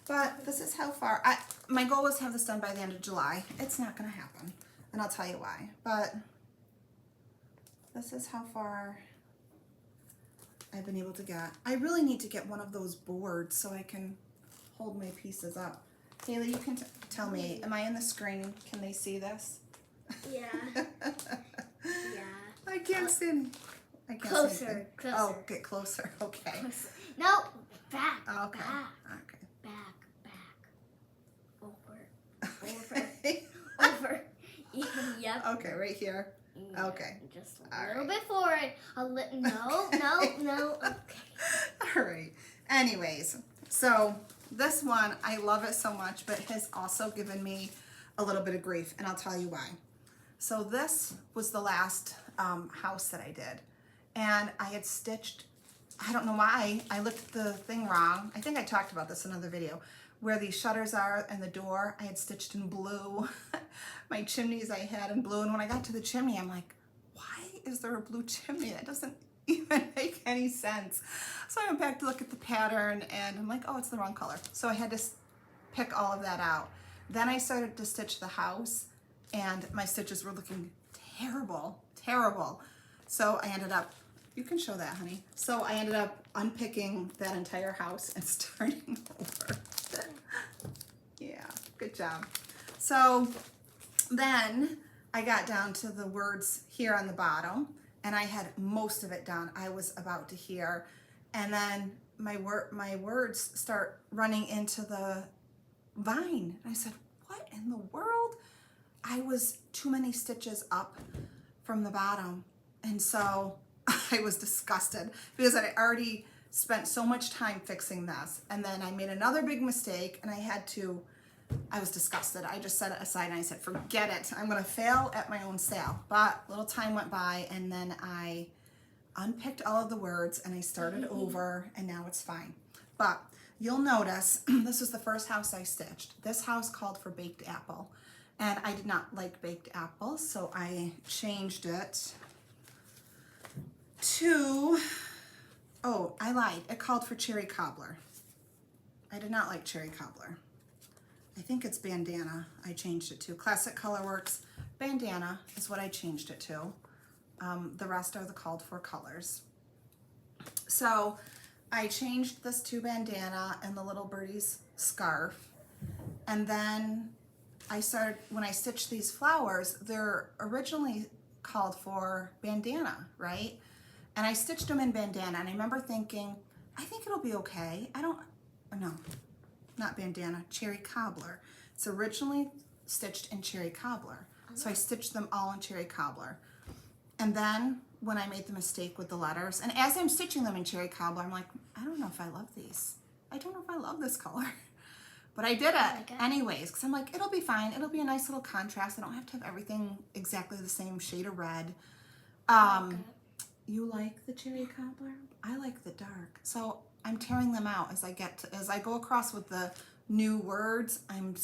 But this is how far, my goal was to have this done by the end of July. It's not gonna happen, and I'll tell you why. But this is how far I've been able to get. I really need to get one of those boards so I can hold my pieces up. Haley, you can tell me, am I in the screen? Can they see this? Yeah. Yeah. I can't see any. I can't see Closer, anything. closer. Oh, get closer. Okay. No, back. Okay. Back. Okay. Back. Over. Over. Yep. Okay, right here. Yeah, Okay. Just a All little right. bit forward. No. Okay. All right. Anyways, so this one, I love it so much, but it has also given me a little bit of grief, and I'll tell you why. So this was the last house that I did, and I had stitched, I don't know why, I looked at the thing wrong. I think I talked about this in another video, where the shutters are and the door, I had stitched in blue. My chimneys I had in blue, and when I got to the chimney, I'm like, why is there a blue chimney? That doesn't even make any sense. So I went back to look at the pattern, and I'm like, oh, it's the wrong color. So I had to pick all of that out. Then I started to stitch the house, and my stitches were looking terrible, terrible. So I ended up, you can show that, honey. So I ended up unpicking that entire house and starting over. Yeah, good job. So then I got down to the words here on the bottom, and I had most of it done. I was about to here, and then my words start running into the vine. And I said, what in the world? I was too many stitches up from the bottom, and so I was disgusted because I already spent so much time fixing this, and then I made another big mistake, and I was disgusted. I just set it aside and I said, forget it. I'm gonna fail at my own sale. But a little time went by, and then I unpicked all of the words and I started over, and now it's fine. But you'll notice this was the first house I stitched. This house called for baked apple, and I did not like baked apples, so I changed it to, oh, I lied. It called for cherry cobbler. I did not like cherry cobbler. I think it's bandana I changed it to. Classic Colorworks bandana is what I changed it to. The rest are the called for colors. So I changed this to bandana and the little birdie's scarf. And then I started, when I stitched these flowers, they're originally called for bandana, right? And I stitched them in bandana, and I remember thinking, I think it'll be okay. No, not bandana, cherry cobbler. It's originally stitched in cherry cobbler. So I stitched them all in cherry cobbler. And then when I made the mistake with the letters, and as I'm stitching them in cherry cobbler, I'm like, I don't know if I love these. I don't know if I love this color. But I did it anyways, because I'm like, it'll be fine. It'll be a nice little contrast. I don't have to have everything exactly the same shade of red. You like the cherry cobbler? I like the dark. So I'm tearing them out as I go across with the new words. I'm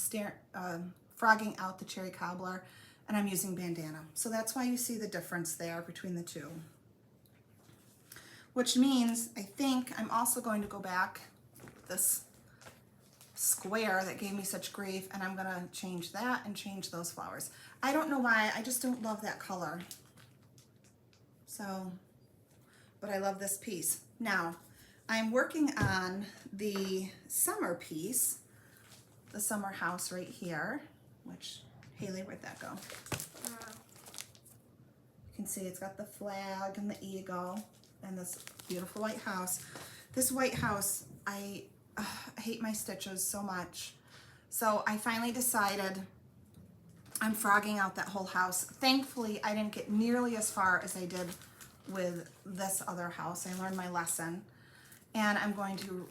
frogging out the cherry cobbler, and I'm using bandana. So that's why you see the difference there between the two. Which means I think I'm also going to go back this square that gave me such grief, and I'm gonna change that and change those flowers. I don't know why, I just don't love that color. So, but I love this piece. Now, I'm working on the summer piece, the summer house right here, which, Haley, where'd that go? You can see it's got the flag and the eagle and this beautiful white house. This white house, I hate my stitches so much. So I finally decided I'm frogging out that whole house. Thankfully, I didn't get nearly as far as I did with this other house. I learned my lesson, and I'm going to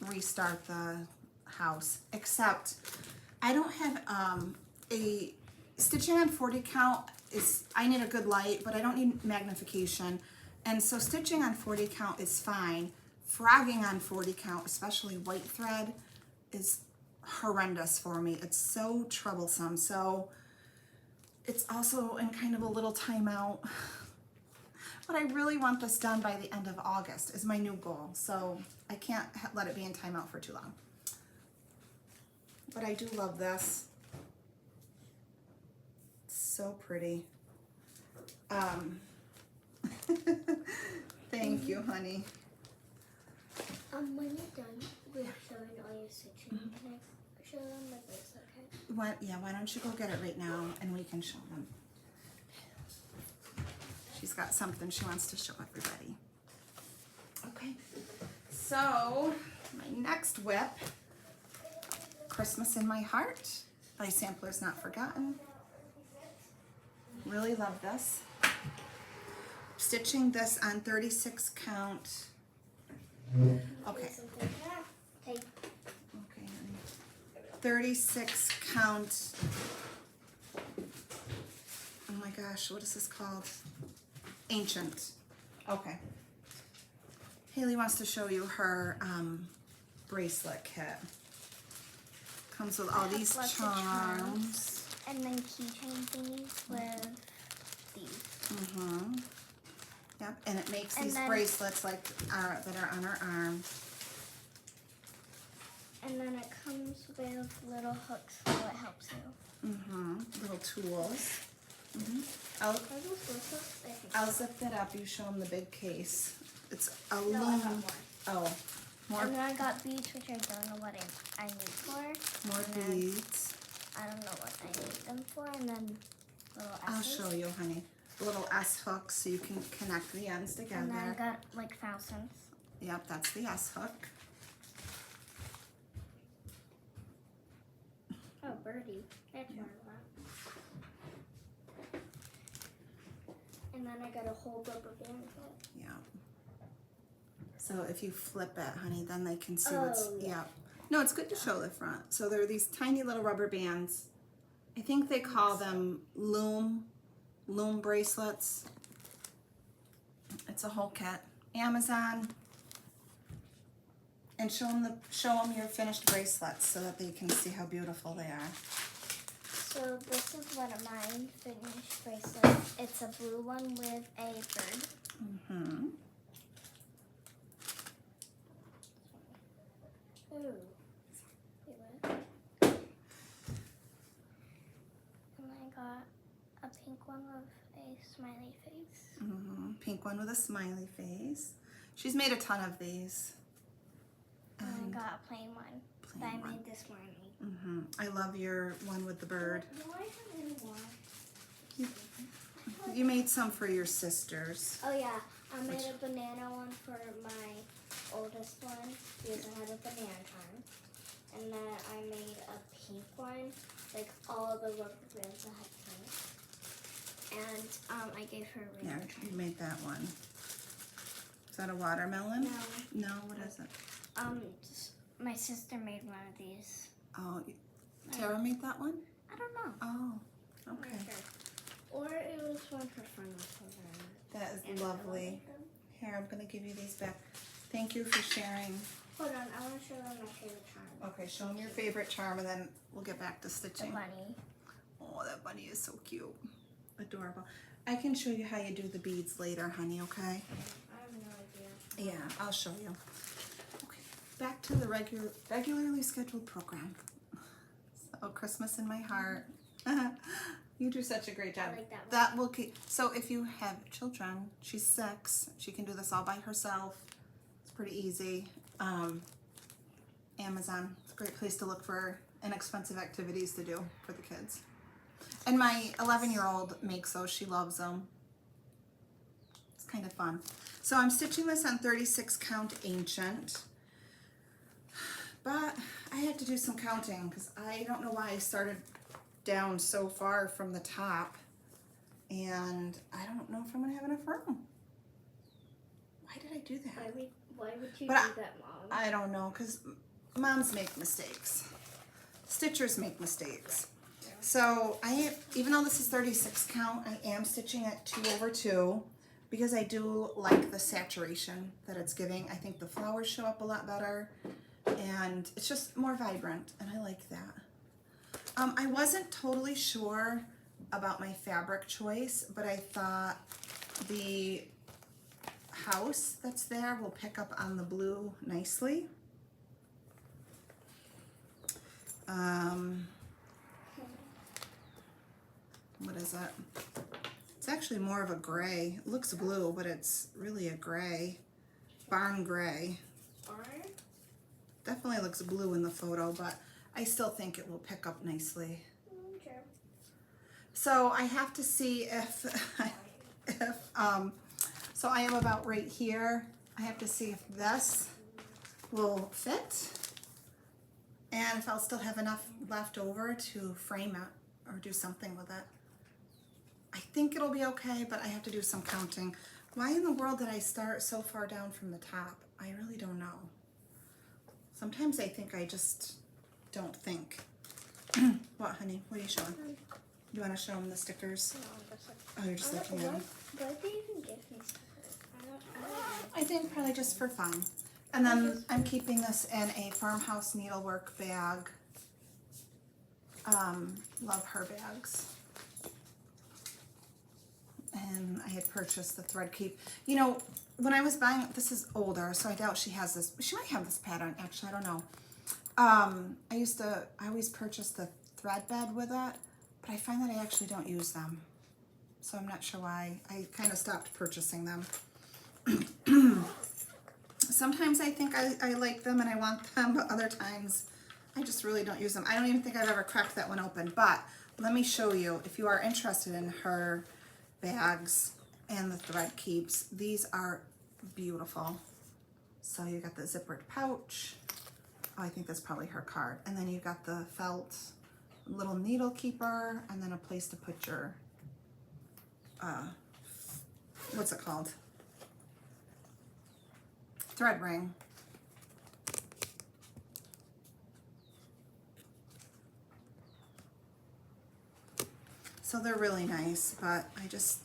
restart the house, except I don't have a stitching on 40 count I need a good light, but I don't need magnification. And so stitching on 40 count is fine. Frogging on 40 count, especially white thread, is horrendous for me. It's so troublesome. So it's also in kind of a little timeout. But I really want this done by the end of August is my new goal. So I can't let it be in timeout for too long. But I do love this. It's so pretty. Thank you, honey. When you're done with showing all your stitching, can I show them like this, okay? Why don't you go get it right now and we can show them. She's got something she wants to show everybody. Okay, so my next WIP, Christmas in My Heart by Samplers Not Forgotten. Really love this. Stitching this on 36 count. Okay. Okay, 36 count. Oh my gosh, what is this called? Ancient. Okay. Haley wants to show you her bracelet kit. Comes with all these charms. And then keychain thingies with these. Yep, and it makes these bracelets like that are on her arm. And then it comes with little hooks so it helps you. Little tools. Are those hooks? I'll zip that up. You show them the big case. It's a No, I got aluminum. more. Oh, more. And then I got beads, which I don't know what I need for. More beads. I don't know what I need them for. And then little S's. I'll show you, honey. Little S hooks so you can connect the ends together. And then I got like thousands. Yep, that's the S hook. Oh, birdie. That's one of that. And then I got a whole rubber band for it. Yeah. So if you flip it, honey, then they can see yeah. No, it's good to show the front. So there are these tiny little rubber bands. I think they call them loom bracelets. It's a whole kit. Amazon. And show them your finished bracelets so that they can see how beautiful they are. So this is one of mine, finished bracelets. It's a blue one with a bird. Mm-hmm. Ooh. Wait, what? And I got a pink one with a smiley face. Mm-hmm. Pink one with a smiley face. She's made a ton of these. And I got a plain one that I made this morning. Mm-hmm. I love your one with the bird. Do I have any more? You made some for your sisters. Oh yeah, I made a banana one for my oldest one because I had a banana charm. And then I made a pink one, like all the rubber bands that had pink. And I gave her a Yeah, rainbow charm. you made that one. Is that a watermelon? No. No, what is it? My sister made one of these. Oh, Tara made that one? I don't know. Oh, okay. Or it was one for fun with her. That is lovely. Here, I'm going to give you these back. Thank you for sharing. Hold on, I want to show them my favorite charm. Okay, show them your favorite charm and then we'll get back to The stitching. bunny. Oh, that bunny is so cute. Adorable. I can show you how you do the beads later, honey, okay? I have no idea. Yeah, I'll show you. Okay, back to the regularly scheduled program. So, Christmas in my heart. You do such a great job. I like that one. That will keep. So if you have children, she's 6. She can do this all by herself. It's pretty easy. Amazon. It's a great place to look for inexpensive activities to do for the kids. And my 11-year-old makes those. She loves them. It's kind of fun. So I'm stitching this on 36 count ancient. But I had to do some counting because I don't know why I started down so far from the top. And I don't know if I'm going to have enough room. Why did I do that? Why would you But do that, Mom? I don't know, because moms make mistakes. Stitchers make mistakes. So even though this is 36 count, I am stitching at 2/2 because I do like the saturation that it's giving. I think the flowers show up a lot better and it's just more vibrant and I like that. I wasn't totally sure about my fabric choice, but I thought the house that's there will pick up on the blue nicely. What is it? It's actually more of a gray. It looks blue, but it's really a gray. Barn gray. Barn? Definitely looks blue in the photo, but I still think it will pick up nicely. Sure. So I have to see if, so I am about right here. I have to see if this will fit and if I'll still have enough left over to frame it or do something with it. I think it'll be okay, but I have to do some counting. Why in the world did I start so far down from the top? I really don't know. Sometimes I think I just don't think. What, honey? What are you showing? You want to show them the stickers? No, that's like, Oh, you're just looking at them. why did they even give me stickers? I don't know. I think probably just for fun. And then I'm keeping this in a farmhouse needlework bag. Love her bags. And I had purchased the thread keep. You know, when I was buying, this is older, so I doubt she has this. She might have this pattern, actually, I don't know. I always purchase the thread bed with it, but I find that I actually don't use them. So I'm not sure why. I kind of stopped purchasing them. Sometimes I think I like them and I want them, but other times I just really don't use them. I don't even think I've ever cracked that one open, but let me show you if you are interested in her bags and the thread keeps. These are beautiful. So you got the zippered pouch. Oh, I think that's probably her card. And then you got the felt little needle keeper and then a place to put your, what's it called? Thread ring. So they're really nice, but I guess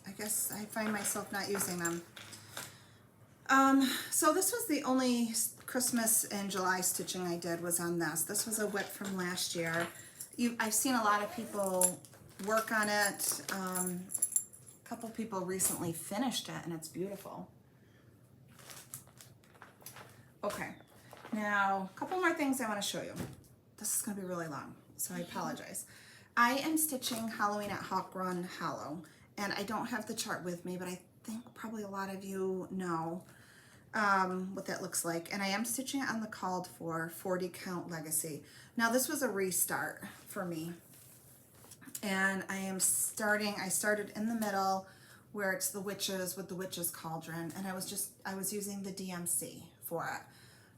I find myself not using them. So this was the only Christmas and July stitching I did was on this. This was a WIP from last year. I've seen a lot of people work on it. A couple people recently finished it, and it's beautiful. Okay, now a couple more things I want to show you. This is going to be really long, so I apologize. I am stitching Halloween at Hawk Run Hollow, and I don't have the chart with me, but I think probably a lot of you know what that looks like. And I am stitching it on the called for 40 count legacy. Now this was a restart for me, and I started in the middle where it's the witches with the witch's cauldron, and I was using the DMC for it.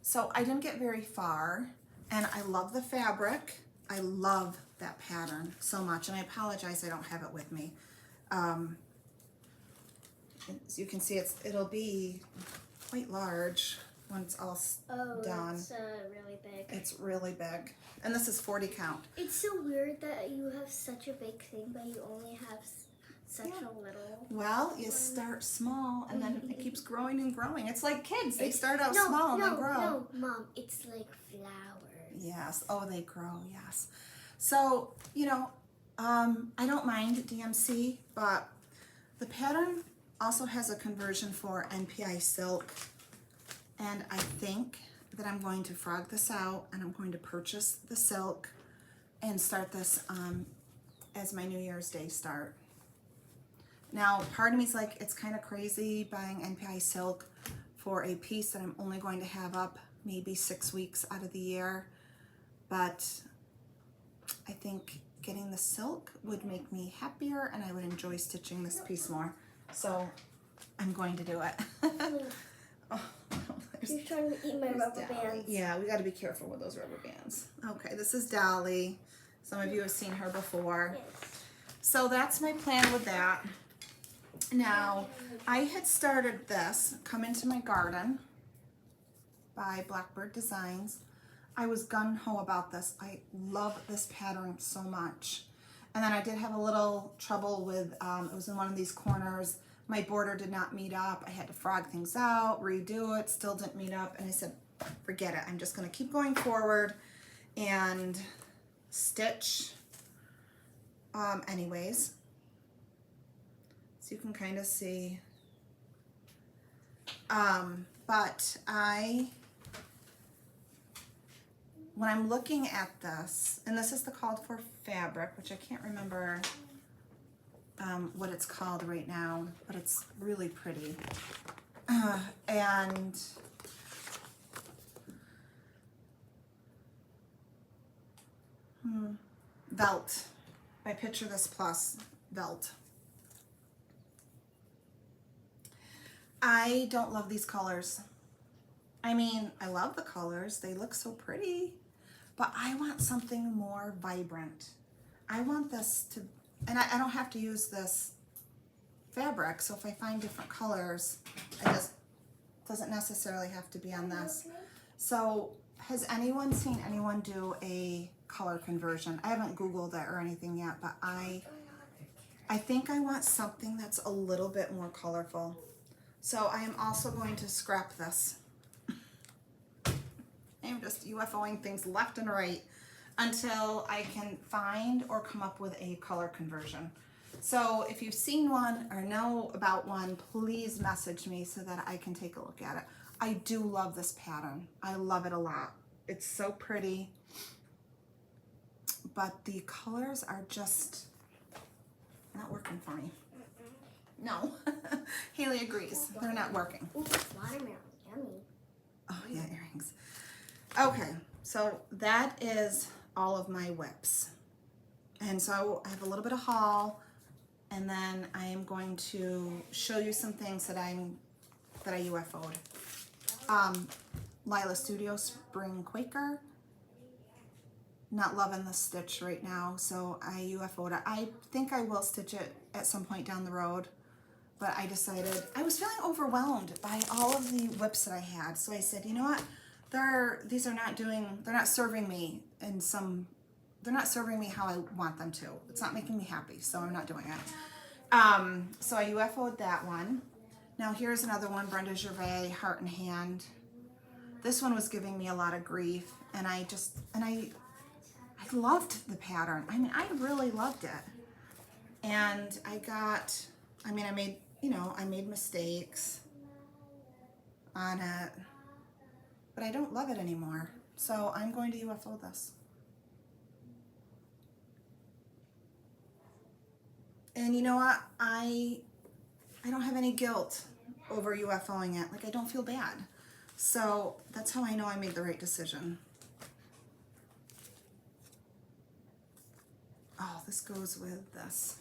So I didn't get very far, and I love the fabric. I love that pattern so much, and I apologize I don't have it with me. As you can see, it'll be quite large when it's all done. It's really big. It's really big. And this is 40 count. It's so weird that you have such a big thing, but you only have such a little. Well, you start small, and then it keeps growing and growing. It's like kids. They start out small and then grow. No, Mom, it's like flowers. Yes. Oh, they grow, yes. So, you know, I don't mind DMC, but the pattern also has a conversion for NPI silk, and I think that I'm going to frog this out, and I'm going to purchase the silk and start this as my New Year's Day start. Now, part of me is like, it's kind of crazy buying NPI silk for a piece that I'm only going to have up maybe 6 weeks out of the year, but I think getting the silk would make me happier, and I would enjoy stitching this piece more. So I'm going to do it. Oh, You're trying to eat my rubber bands. Yeah, we got to be careful with those rubber bands. Okay, this is Dolly. Some of you have seen her before. Yes. So that's my plan with that. Now, I had started this, Come Into My Garden by Blackbird Designs. I was gung-ho about this. I love this pattern so much. And then I did have a little trouble with, it was in one of these corners. My border did not meet up. I had to frog things out, redo it, still didn't meet up. And I said, forget it. I'm just gonna keep going forward and stitch anyways. So you can kind of see. But when I'm looking at this, and this is the called for fabric, which I can't remember what it's called right now, but it's really pretty. And Velt by Picture This Plus Velt. I don't love these colors. I mean, I love the colors. They look so pretty, but I want something more vibrant. I want this to, and I don't have to use this fabric, so if I find different colors, I just, doesn't necessarily have to be on this. So has anyone seen anyone do a color conversion? I haven't Googled it or anything yet, but I think I want something that's a little bit more colorful. So I am also going to scrap this. I'm just UFOing things left and right until I can find or come up with a color conversion. So if you've seen one or know about one, please message me so that I can take a look at it. I do love this pattern. I love it a lot. It's so pretty, but the colors are just not working for me. No. Haley agrees. They're not working. Ooh, watermelon, yummy. Oh yeah, earrings. Okay, so that is all of my WIPs. And so I have a little bit of haul, and then I am going to show you some things that I UFO'd. Lila Studio Spring Quaker. Not loving the stitch right now, so I UFO'd it. I think I will stitch it at some point down the road, but I decided, I was feeling overwhelmed by all of the WIPs that I had, so I said, you know what, these are not they're not serving me they're not serving me how I want them to. It's not making me happy, so I'm not doing it. So I UFO'd that one. Now here's another one, Brenda Gervais, Heart and Hand. This one was giving me a lot of grief, and I loved the pattern. I mean, I really loved it. And I made, I made mistakes on it, but I don't love it anymore. So I'm going to UFO this. And you know what? I don't have any guilt over UFOing it. Like, I don't feel bad. So that's how I know I made the right decision. Oh, this goes with this.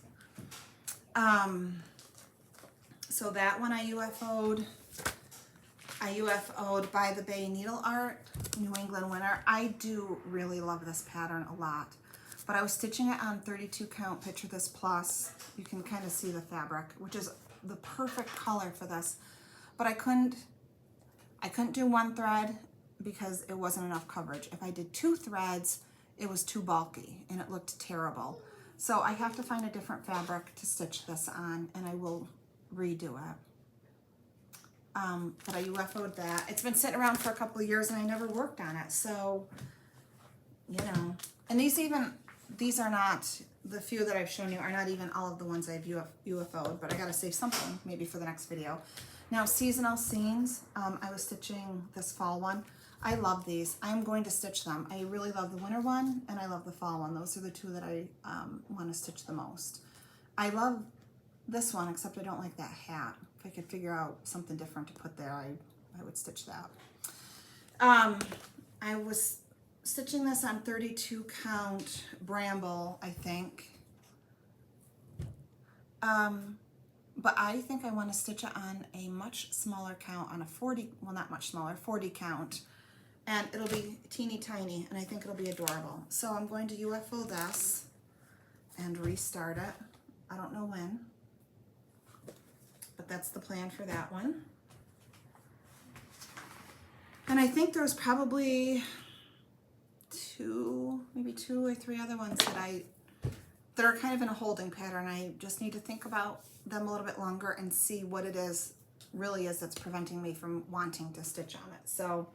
So that one I UFO'd. I UFO'd By the Bay Needle Art, New England Winter. I do really love this pattern a lot. But I was stitching it on 32 count, picture this plus. You can kind of see the fabric, which is the perfect color for this. But I couldn't do one thread because it wasn't enough coverage. If I did 2 threads, it was too bulky and it looked terrible. So I have to find a different fabric to stitch this on, and I will redo it. But I UFO'd that. It's been sitting around for a couple of years and I never worked on it. So, and these are not, the few that I've shown you are not even all of the ones I've UFO'd, but I gotta save something maybe for the next video. Now, seasonal scenes, I was stitching this fall one. I love these. I'm going to stitch them. I really love the winter one and I love the fall one. Those are the two that I want to stitch the most. I love this one, except I don't like that hat. If I could figure out something different to put there, I would stitch that. I was stitching this on 32 count Bramble, I think. But I think I want to stitch it on a much smaller count, on a 40, well, not much smaller, 40 count. And it'll be teeny tiny, and I think it'll be adorable. So I'm going to UFO this and restart it. I don't know when, but that's the plan for that one. And I think there's probably maybe 2 or 3 other ones that are kind of in a holding pattern. I just need to think about them a little bit longer and see what it really is that's preventing me from wanting to stitch on it. So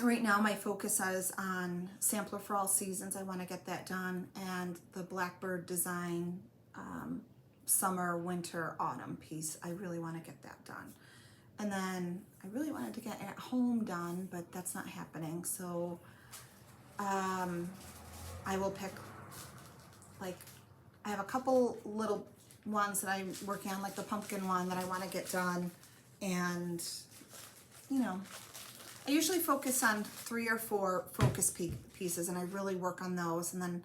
right now my focus is on Sampler for All Seasons. I want to get that done, and the Blackbird design summer, winter, autumn piece. I really want to get that done. And then I really wanted to get At Home done, but that's not happening. So I will pick, like, I have a couple little ones that I'm working on, like the pumpkin one that I want to get done. And, I usually focus on 3 or 4 focus pieces, and I really work on those. And then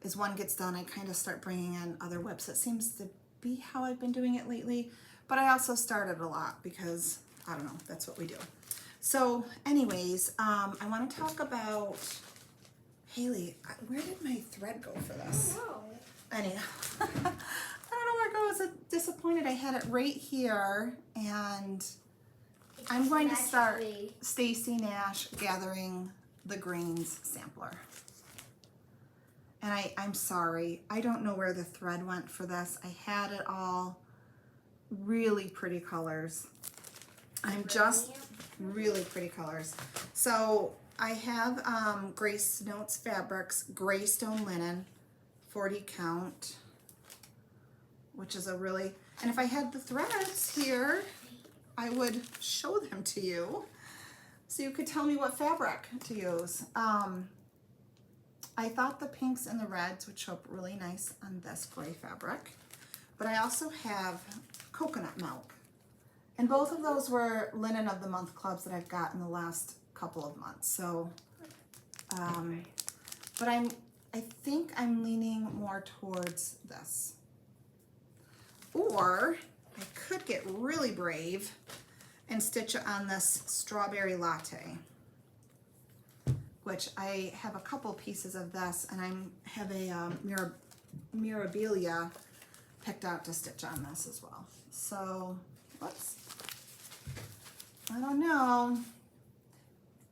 as one gets done, I kind of start bringing in other WIPs. That seems to be how I've been doing it lately. But I also started a lot because, I don't know, that's what we do. So anyways, I want to talk about, Haley, where did my thread go for this? Anyhow, I don't know where it goes. I'm disappointed. I had it right here, and I'm going to start Stacy Nash Gathering the Greens sampler. And I'm sorry, I don't know where the thread went for this. I had it all really pretty colors. Really pretty colors. So I have Grace Notes Fabrics Greystone Linen 40 count, which is a really, and if I had the threads here, I would show them to you so you could tell me what fabric to use. I thought the pinks and the reds would show up really nice on this gray fabric, but I also have coconut milk, and both of those were Linen of the Month clubs that I've got in the last couple of months. So, but I think I'm leaning more towards this. Or I could get really brave and stitch it on this Strawberry Latte, which I have a couple pieces of this, and I have a Mirabilia picked out to stitch on this as well. So, whoops. I don't know.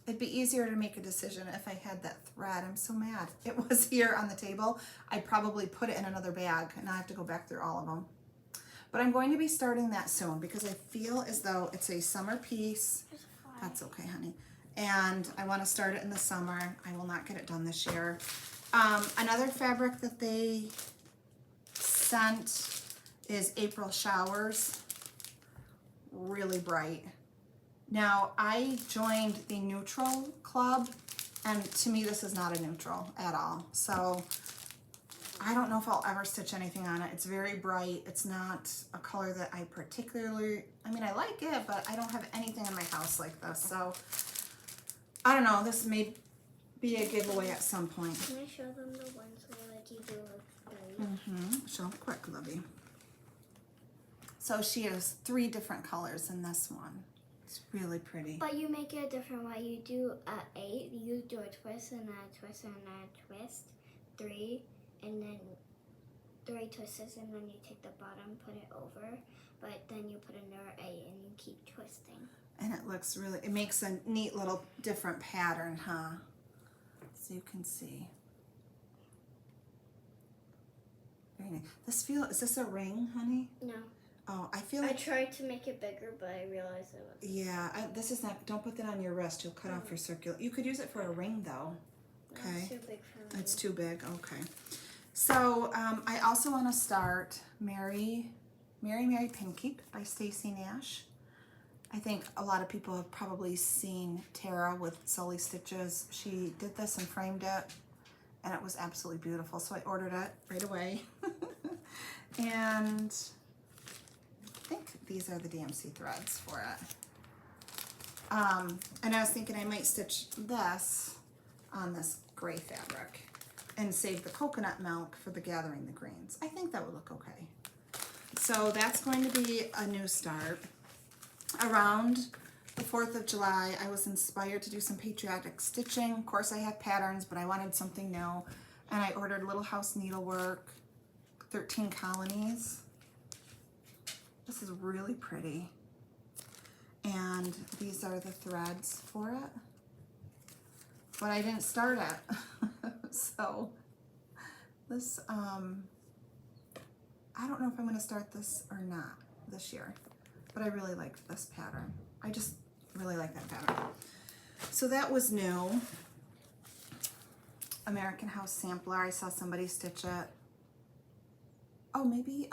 It'd be easier to make a decision if I had that thread. I'm so mad. It was here on the table. I'd probably put it in another bag, and I have to go back through all of them. But I'm going to be starting that soon because I feel as though it's a summer piece. That's okay, honey. And I want to start it in the summer. I will not get it done this year. Another fabric that they sent is April Showers. Really bright. Now, I joined the neutral club, and to me this is not a neutral at all. So I don't know if I'll ever stitch anything on it. It's very bright. It's not a color that I particularly, I mean, I like it, but I don't have anything in my house like this. So I don't know, this may be a giveaway at some point. Can I show them the ones where like you do like Show them quick, Lovey. So she has 3 different colors in this one. It's really pretty. But you make it a different way. You do a 8, you do a twist and a twist and a twist, 3, and then 3 twists, and then you take the bottom, put it over, but then you put another 8 and you keep twisting. And it looks really, it makes a neat little different pattern, huh? So you can see. Very nice. This is this a ring, honey? No. Oh, I feel I like, tried to make it bigger, but I realized it was... yeah, this is not, don't put that on your wrist. You'll cut off your circular. You could use it for a ring though. Okay. It's too big for me. It's too big, okay. So I also want to start Mary Pinkeep by Stacey Nash. I think a lot of people have probably seen Tara with Sully Stitches. She did this and framed it, and it was absolutely beautiful. So I ordered it right away. And I think these are the DMC threads for it. And I was thinking I might stitch this on this gray fabric and save the coconut milk for the gathering the greens. I think that would look okay. So that's going to be a new start. Around the 4th of July, I was inspired to do some patriotic stitching. Of course, I have patterns, but I wanted something new. And I ordered Little House Needlework, 13 colonies. This is really pretty. And these are the threads for it. But I didn't start it. So this, I don't know if I'm going to start this or not this year. But I really liked this pattern. I just really like that pattern. So that was new. American House Sampler. I saw somebody stitch it. Oh, maybe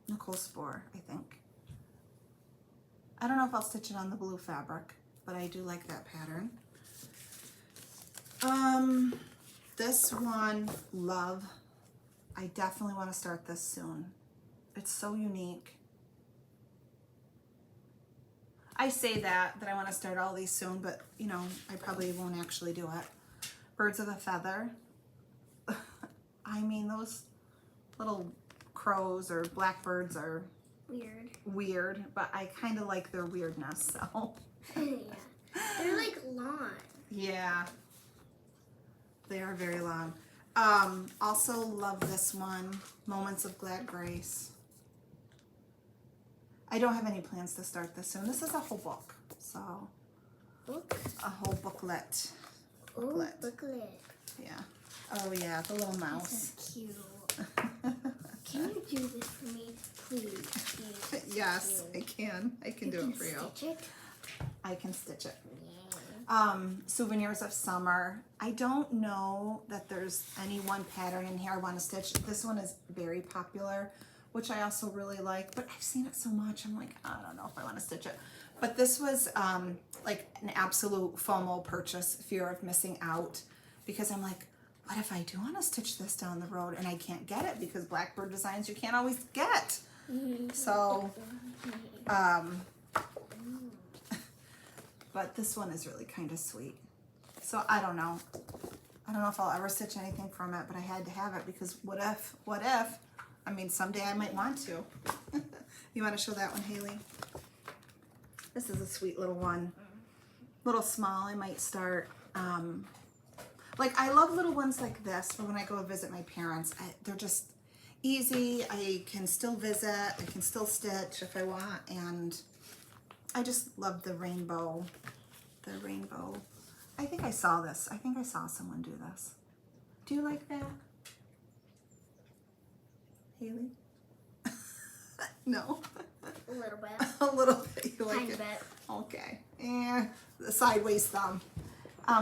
Nicole Spore, I think. I don't know if I'll stitch it on the blue fabric, but I do like that pattern. This one, Love. I definitely want to start this soon. It's so unique. I say that I want to start all these soon, but you know, I probably won't actually do it. Birds of a Feather. I mean, those little crows or blackbirds are weird, but I kind of like their weirdness, so. Yeah. They're like long. Yeah. They are very long. Also love this one, Moments of Glad Grace. I don't have any plans to start this soon. This is a whole book, so a whole booklet. Ooh, booklet. Yeah. Oh yeah, the little mouse. This is cute. Can you do this for me, please? Yes, I can. I can do it for you. Stitch it? I can stitch it. Yeah. Souvenirs of Summer. I don't know that there's any one pattern in here I want to stitch. This one is very popular, which I also really like, but I've seen it so much, I'm like, I don't know if I want to stitch it. But this was like an absolute FOMO purchase, fear of missing out, because I'm like, what if I do want to stitch this down the road and I can't get it because Blackbird designs you can't always get. So, but this one is really kind of sweet. So I don't know. I don't know if I'll ever stitch anything from it, but I had to have it because what if? I mean, someday I might want to. You want to show that one, Haley? This is a sweet little one. Little small, I might start. Like, I love little ones like this for when I go visit my parents. They're just easy. I can still visit. I can still stitch if I want. And I just love the rainbow. I think I saw this. I think I saw someone do this. Do you like that? Haley? No. A little bit. A little bit. You like Tiny it? bit. Okay. The sideways thumb.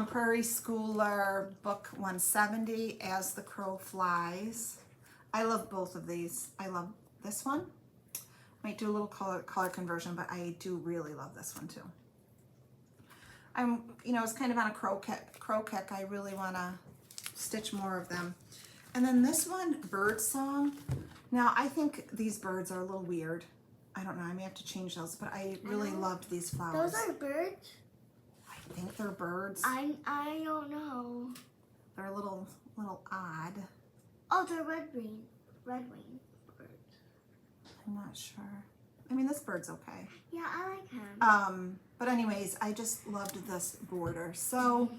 Prairie Schooler, book 170, As the Crow Flies. I love both of these. I love this one. Might do a little color conversion, but I do really love this one too. It's kind of on a crow kick. I really want to stitch more of them. And then this one, Bird Song. Now, I think these birds are a little weird. I don't know. I may have to change those, but I really loved these flowers. Those are birds? I think they're birds. I don't know. They're a little odd. Oh, they're red wing birds. I'm not sure. I mean, this bird's okay. Yeah, I like him. But anyways, I just loved this border. So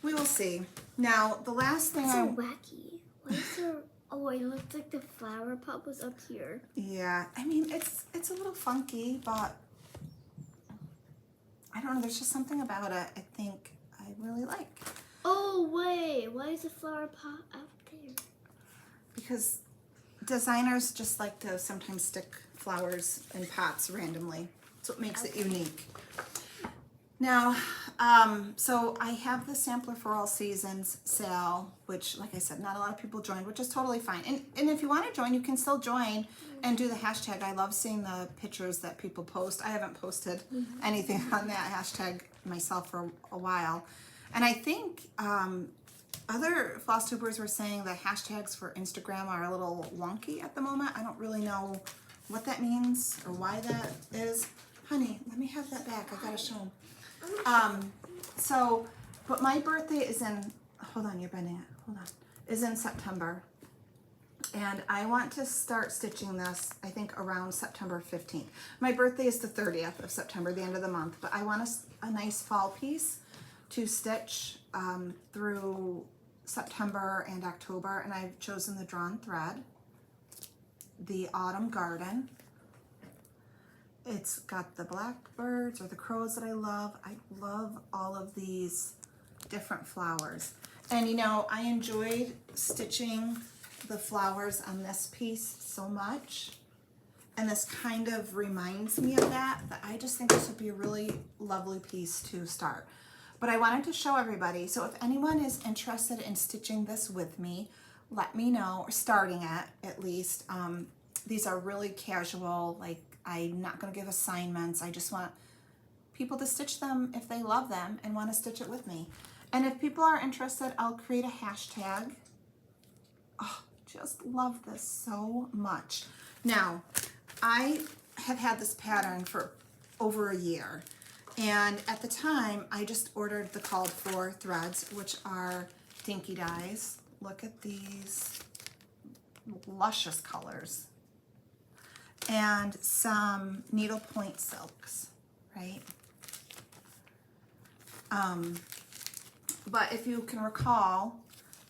we will see. Now, the last thing So wacky. Why is there? Oh, it looks like the flower pot was up here. Yeah, I mean, it's a little funky, but I don't know. There's just something about it I think I really like. Oh, wait. Why is the flower pot up there? Because designers just like to sometimes stick flowers in pots randomly. That's what makes it unique. Now, so I have the Sampler for All Seasons sale, which, like I said, not a lot of people joined, which is totally fine. And if you want to join, you can still join and do the hashtag. I love seeing the pictures that people post. I haven't posted anything on that hashtag myself for a while. And I think other Flosstubers were saying the hashtags for Instagram are a little wonky at the moment. I don't really know what that means or why that is. Honey, let me have that back. I gotta show them. But my birthday is in, hold on, you're bending it, hold on, is in September. And I want to start stitching this, I think, around September 15th. My birthday is the 30th of September, the end of the month, but I want a nice fall piece to stitch through September and October, and I've chosen the Drawn Thread, the Autumn Garden. It's got the blackbirds or the crows that I love. I love all of these different flowers. And I enjoyed stitching the flowers on this piece so much. And this kind of reminds me of that I just think this would be a really lovely piece to start. But I wanted to show everybody, so if anyone is interested in stitching this with me, let me know, or starting it at least. These are really casual, like I'm not going to give assignments. I just want people to stitch them if they love them and want to stitch it with me. And if people are interested, I'll create a hashtag. Oh, just love this so much. Now, I have had this pattern for over a year. And at the time, I just ordered the called for threads, which are Dinky Dyes. Look at these luscious colors. And some needlepoint silks, right? But if you can recall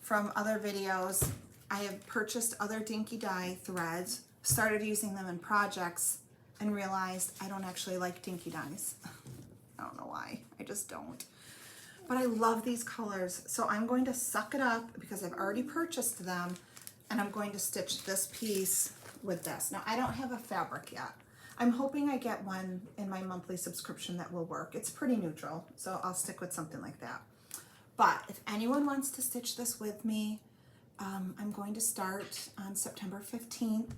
from other videos, I have purchased other Dinky Dye threads, started using them in projects, and realized I don't actually like Dinky Dyes. I don't know why, I just don't. But I love these colors, so I'm going to suck it up because I've already purchased them, and I'm going to stitch this piece with this. Now, I don't have a fabric yet. I'm hoping I get one in my monthly subscription that will work. It's pretty neutral, so I'll stick with something like that. But if anyone wants to stitch this with me, I'm going to start on September 15th.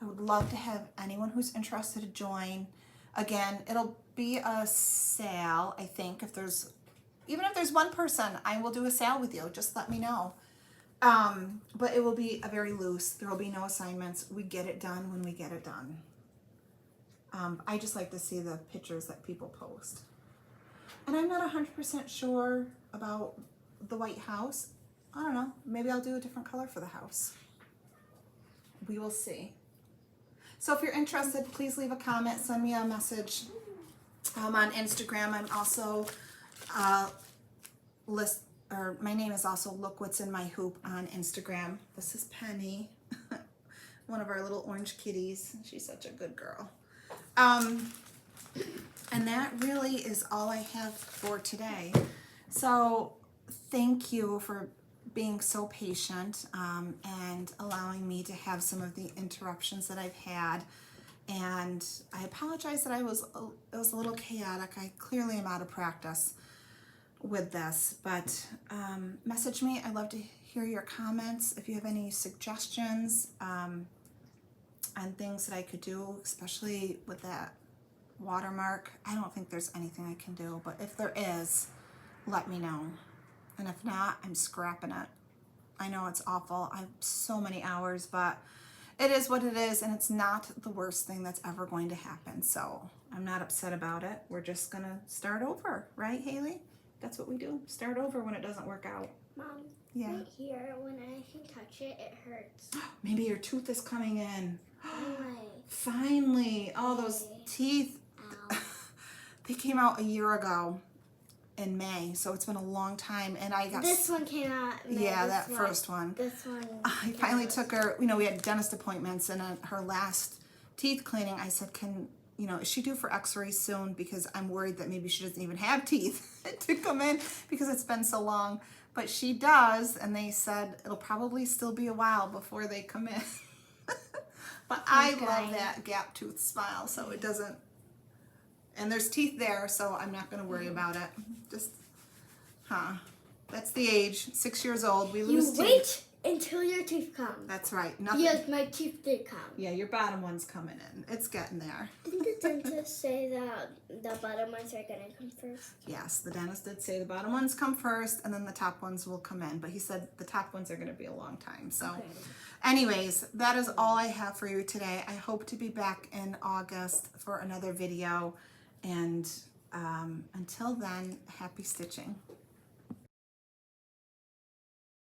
I would love to have anyone who's interested to join. Again, it'll be a sale, I think. Even if there's one person, I will do a sale with you. Just let me know. But it will be a very loose. There will be no assignments. We get it done when we get it done. I just like to see the pictures that people post. And I'm not 100% sure about the White House. I don't know. Maybe I'll do a different color for the house. We will see. So if you're interested, please leave a comment. Send me a message on Instagram. I'm also my name is also Look What's in My Hoop on Instagram. This is Penny, one of our little orange kitties. She's such a good girl. And that really is all I have for today. So thank you for being so patient and allowing me to have some of the interruptions that I've had. And I apologize that it was a little chaotic. I clearly am out of practice with this, but message me. I'd love to hear your comments. If you have any suggestions on things that I could do, especially with that watermark. I don't think there's anything I can do, but if there is, let me know. And if not, I'm scrapping it. I know it's awful. I have so many hours, but it is what it is, and it's not the worst thing that's ever going to happen. So I'm not upset about it. We're just gonna start over, right, Haley? That's what we do. Start over when it doesn't work out. Mom, Yeah. right here, when I can touch it, it hurts. Maybe your tooth is coming in. Finally. Finally. Oh, those Yay. teeth. Ow. They came out a year ago in May, so it's been a long time. And I got This one came out. No, yeah, this that one. first one. This one. I finally took her. You know, we had dentist appointments, and her last teeth cleaning, I said, "Can is she due for X-rays soon? Because I'm worried that maybe she doesn't even have teeth to come in because it's been so long." But she does, and they said it'll probably still be a while before they come in. But I love that gap tooth smile, so it doesn't. And there's teeth there, so I'm not going to worry about it. Just, that's the age. 6 years old. We lose teeth. Wait until your teeth come. That's right. Nothing. Yes, my teeth did come. Yeah, your bottom one's coming in. It's getting there. Didn't the dentist say that the bottom ones are gonna come first? Yes, the dentist did say the bottom ones come first, and then the top ones will come in. But he said the top ones are going to be a long time. So, Okay. anyways, that is all I have for you today. I hope to be back in August for another video. And until then, happy stitching.